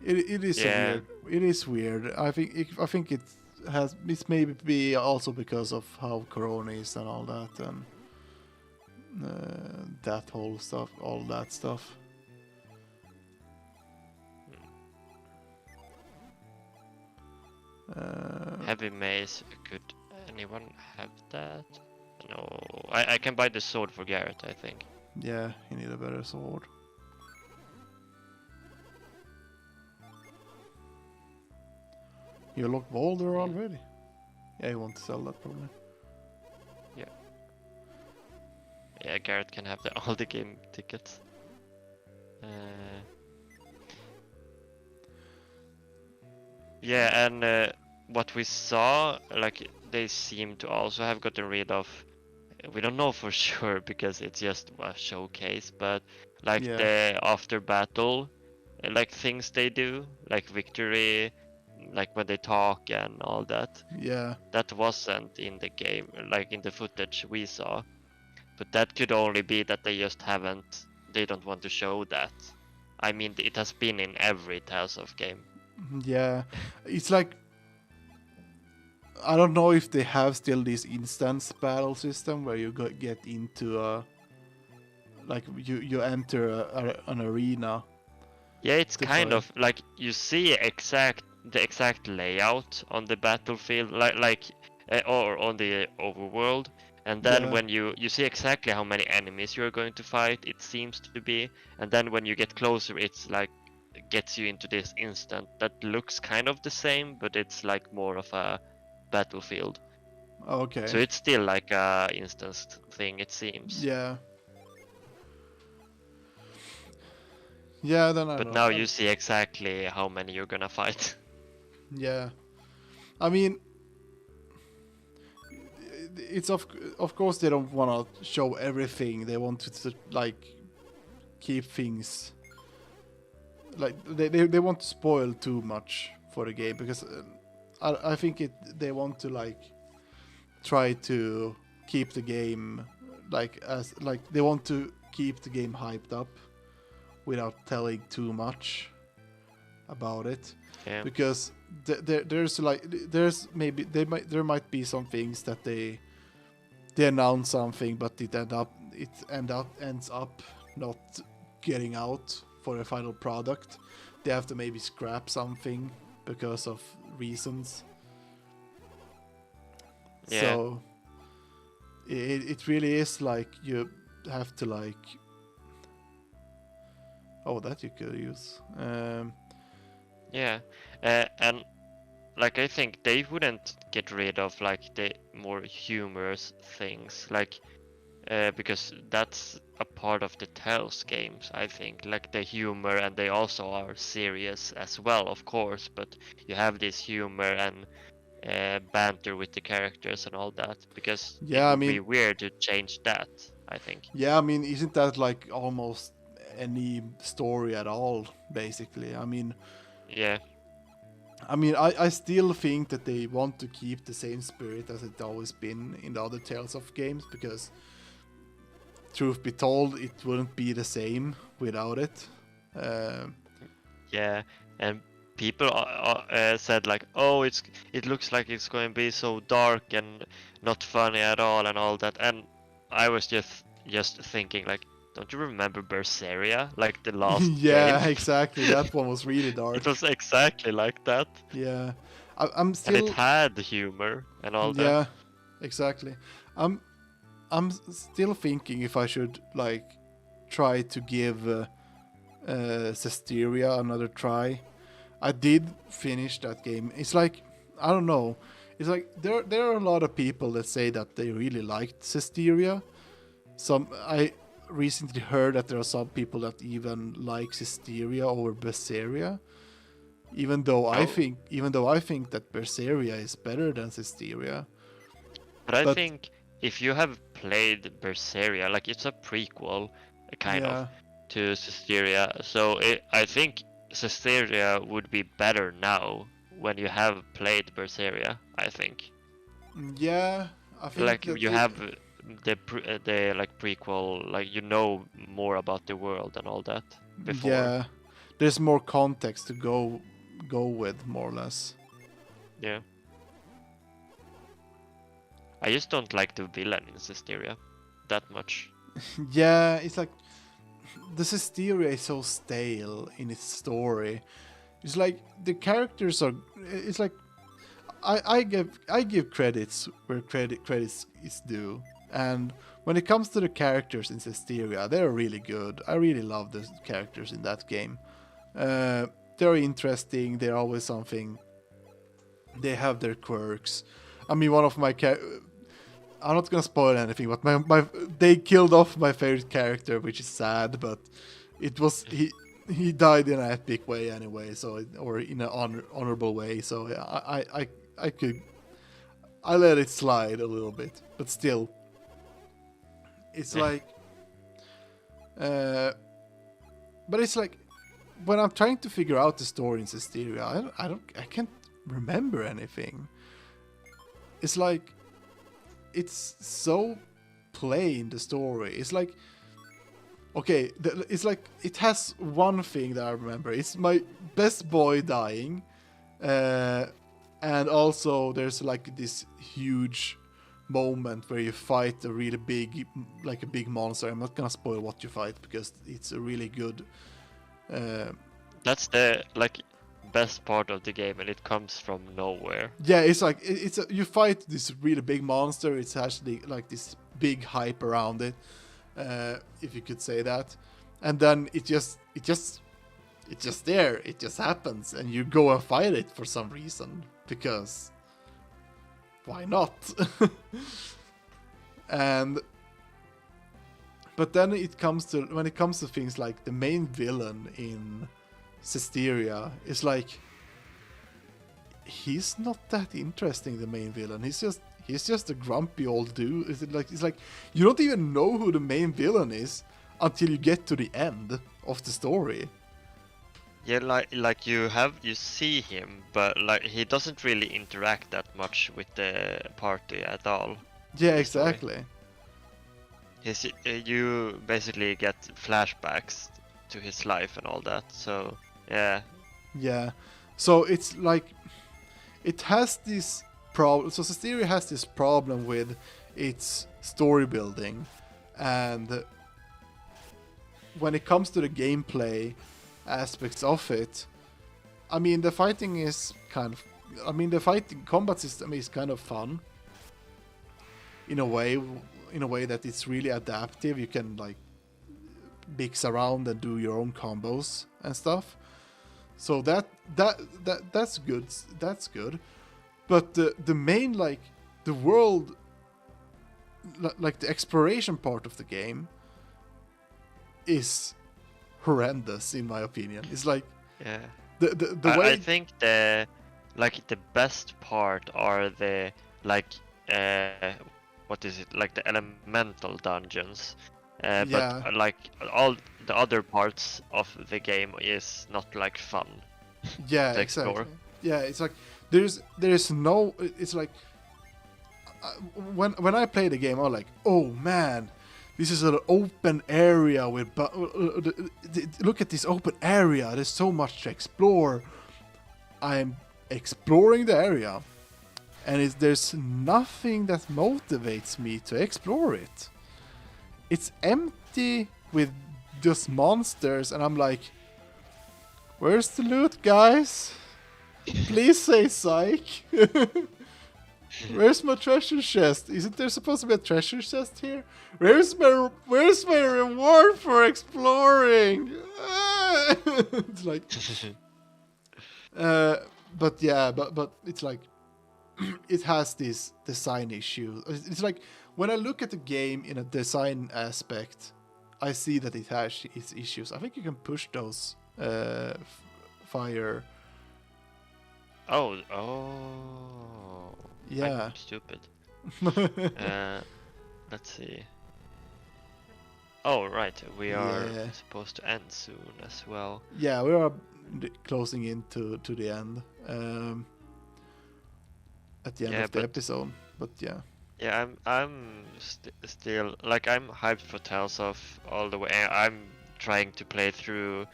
It is Yeah. weird. It is weird. I think it's it's maybe be also because of how Corona is and all that, and that whole stuff, all that stuff. Heavy mace. Could anyone have that? No, I can buy the sword for Garrett, I think. Yeah, you need a better sword. You look bolder already. Yeah, you want to sell that probably. Yeah, Garrett can have all the game tickets. Yeah, and what we saw, like they seem to also have gotten rid of. We don't know for sure because it's just a showcase, but like the after battle, like things they do, like victory, like when they talk and all that. Yeah. That wasn't in the game, like in the footage we saw. But that could only be that they just haven't. They don't want to show that. I mean, it has been in every Tales of game. Yeah, it's like I don't know if they have still this instance battle system where you get into like you enter an arena. Yeah, it's kind of like you see the exact layout on the battlefield, or on the overworld, and then when you see exactly how many enemies you're going to fight, it seems to be, and then when you get closer, it's like gets you into this instant that looks kind of the same, but it's like more of a battlefield. Okay. So it's still like a instance thing, it seems. Yeah. Yeah, then I But know. now you see exactly how many you're gonna fight. Yeah. I mean, it's of course they don't want to show everything. They want to like keep things like they want to spoil too much for the game because I think they want to like try to keep the game like as like they want to keep the game hyped up without telling too much about it. Yeah. Because there's maybe there might be some things that they announce something but it ends up not getting out for a final product. They have to maybe scrap something because of reasons. Yeah. So it really is like you have to like that you could use. Yeah, and like I think they wouldn't get rid of like the more humorous things, like because that's a part of the Tales games. I think like the humor, and they also are serious as well, of course. But you have this humor and banter with the characters and all that, because it would be weird to change that, I think. Yeah, I mean, isn't that like almost any story at all, basically? I mean, yeah. I mean, I still think that they want to keep the same spirit as it's always been in the other Tales of games, because truth be told, it wouldn't be the same without it. Yeah, and people said like, oh, it looks like it's going to be so dark and not funny at all and all that, and I was just thinking like, don't you remember Berseria, like the last yeah, game? exactly. That one was really dark. It was exactly like that. Yeah, I'm still. And it had humor and all that. Yeah, exactly. I'm still thinking if I should like try to give Cesteria another try. I did finish that game. It's like I don't know. It's like there are a lot of people that say that they really liked Cesteria. I recently heard that there are some people that even like Cesteria over Berseria. Even though I think that Berseria is better than Cesteria. But I think if you have played Berseria, like it's a prequel, kind of, to Cesteria, so I think Cesteria would be better now when you have played Berseria, I think. Yeah, I think like you have the like prequel, like you know more about the world and all that before. Yeah, there's more context to go with, more or less. Yeah. I just don't like the villain in Systeria that much. Yeah, it's like the Systeria is so stale in its story. It's like the characters are. It's like I give credits where credits is due, and when it comes to the characters in Systeria, they're really good. I really love the characters in that game. They're interesting. They're always something. They have their quirks. I mean, one of my I'm not gonna spoil anything, but they killed off my favorite character, which is sad, but it was he died in an epic way anyway, so or in an honorable way. So I let it slide a little bit, but still, it's like, but it's like when I'm trying to figure out the story in Systeria, I can't remember anything. It's like it's so plain, the story. It's like, okay, it's like it has one thing that I remember. It's my best boy dying, and also there's like this huge moment where you fight a really big, like a big monster. I'm not gonna spoil what you fight because it's a really good. That's the like best part of the game, and it comes from nowhere. Yeah, it's like you fight this really big monster. It's actually like this big hype around it, if you could say that, and then it's just there. It just happens, and you go and fight it for some reason because why not? But then when it comes to things like the main villain in Systeria, is like he's not that interesting. The main villain, he's just a grumpy old dude. It's like you don't even know who the main villain is until you get to the end of the story. Yeah, like you see him, but like he doesn't really interact that much with the party at all. Yeah, exactly. You basically get flashbacks to his life and all that. So yeah. Yeah. So it's like it has this problem. So Systeria has this problem with its story building, and when it comes to the gameplay aspects of it, I mean the fighting is the fighting combat system is kind of fun in a way that it's really adaptive. You can like mix around and do your own combos and stuff. So that's good. That's good. But the main like the world, like the exploration part of the game, is horrendous in my opinion. It's like Yeah. the way I think the best part are the what is it, like the elemental dungeons. Yeah. But like all the other parts of the game is not like fun. Yeah, to exactly. explore. Yeah, it's like there's no. It's like when I play the game, I'm like, oh man, this is an open area with. Look at this open area. There's so much to explore. I'm exploring the area, and there's nothing that motivates me to explore it. It's empty with just monsters, and I'm like, where's the loot, guys? Please say psych. Where's my treasure chest? Isn't there supposed to be a treasure chest here? Where's my reward for exploring? It's like, but yeah, but it's like, it has this design issue. It's like when I look at the game in a design aspect, I see that it has its issues. I think you can push those fire. Oh. Yeah. I'm stupid. Let's see. Oh, right. We are supposed to end soon as well. Yeah, we are closing into the end. At the end of the episode, but yeah. Yeah, I'm still like I'm hyped for Tales of all the way. I'm trying to play through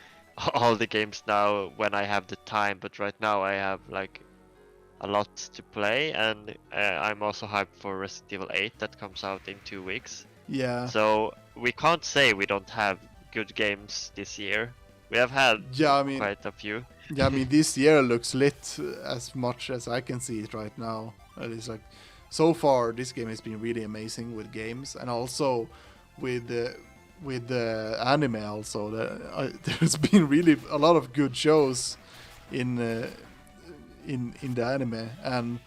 all the games now when I have the time, but right now I have like a lot to play, and I'm also hyped for Resident Evil 8 that comes out in 2 weeks. Yeah. So we can't say we don't have good games this year. We have had Yeah, I mean, quite a few. yeah, I mean, this year looks lit as much as I can see it right now. It's like, so far, this game has been really amazing with games, and also with the anime. Also, there's been really a lot of good shows in the anime, and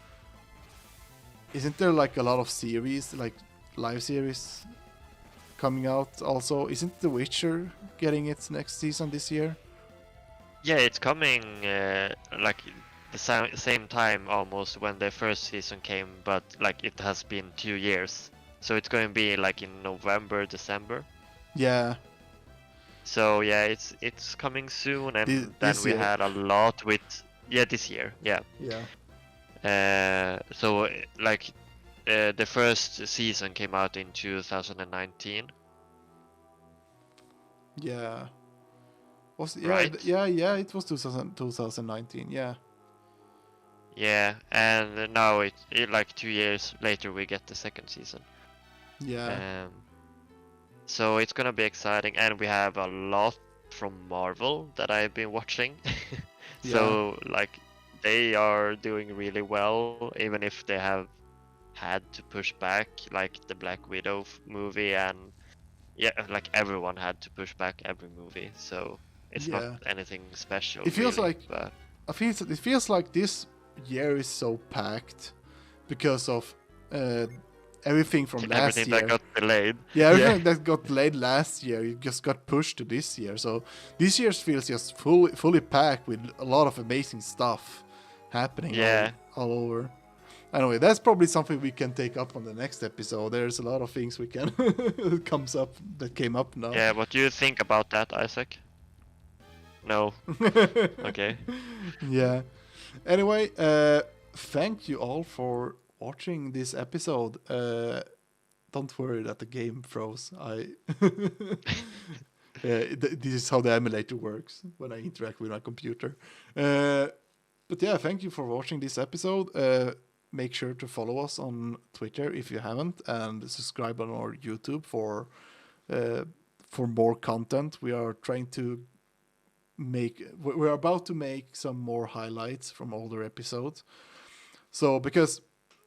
isn't there like a lot of series, like live series, coming out? Also, isn't The Witcher getting its next season this year? Yeah, it's coming like the same time almost when the first season came, but like it has been 2 years. So it's going to be like in November, December. Yeah. So yeah, it's coming soon, and then This we year. had a lot with this year, yeah. Yeah. So like the first season came out in 2019. Yeah. Right? Yeah, it was 2019, yeah. Yeah, and now it like 2 years later we get the second season. Yeah. So it's gonna be exciting, and we have a lot from Marvel that I've been watching. So like they are doing really well, even if they have had to push back, like the Black Widow movie, and yeah, like everyone had to push back every movie. So it's not anything special. It feels really, like but it feels like this year is so packed because of everything from last everything year. that got delayed. Yeah, everything that got delayed last year, it just got pushed to this year. So this year feels just fully packed with a lot of amazing stuff happening all over. Anyway, that's probably something we can take up on the next episode. There's a lot of things we can that came up now. Yeah, what do you think about that, Isaac? No. Okay. Yeah. Anyway, thank you all for watching this episode. Don't worry that the game froze. This is how the emulator works when I interact with my computer. But yeah, thank you for watching this episode. Make sure to follow us on Twitter if you haven't, and subscribe on our YouTube for more content. We are trying to we're about to make some more highlights from older episodes. So because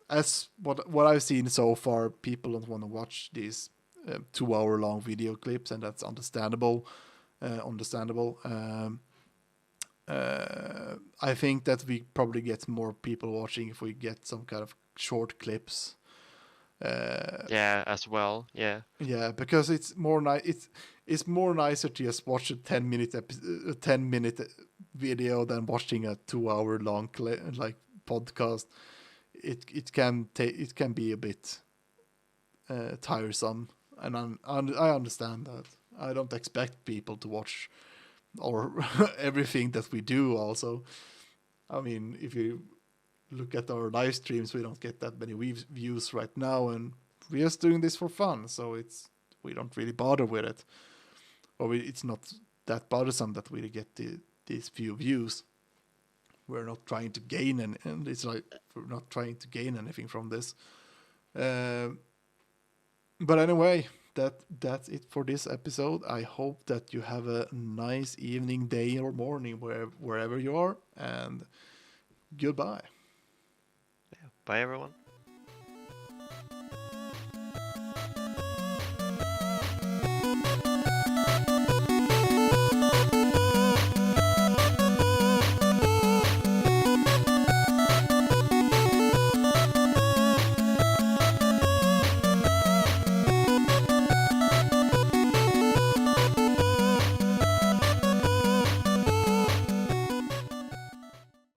as what I've seen so far, people don't want to watch these 2-hour long video clips, and that's understandable. I think that we probably get more people watching if we get some kind of short clips. Yeah, as well. Yeah. Yeah, because it's more it's more nicer to just watch a 10-minute video than watching a 2-hour long podcast. It can be a bit tiresome, and I understand that. I don't expect people to watch or everything that we do. Also, I mean, if you look at our live streams, we don't get that many views right now, and we're just doing this for fun, so we don't really bother with it, or it's not that bothersome that we get these few views. We're not trying to gain and it's like we're not trying to gain anything from this. But anyway, that's it for this episode. I hope that you have a nice evening, day, or morning wherever you are, and goodbye. Bye, everyone.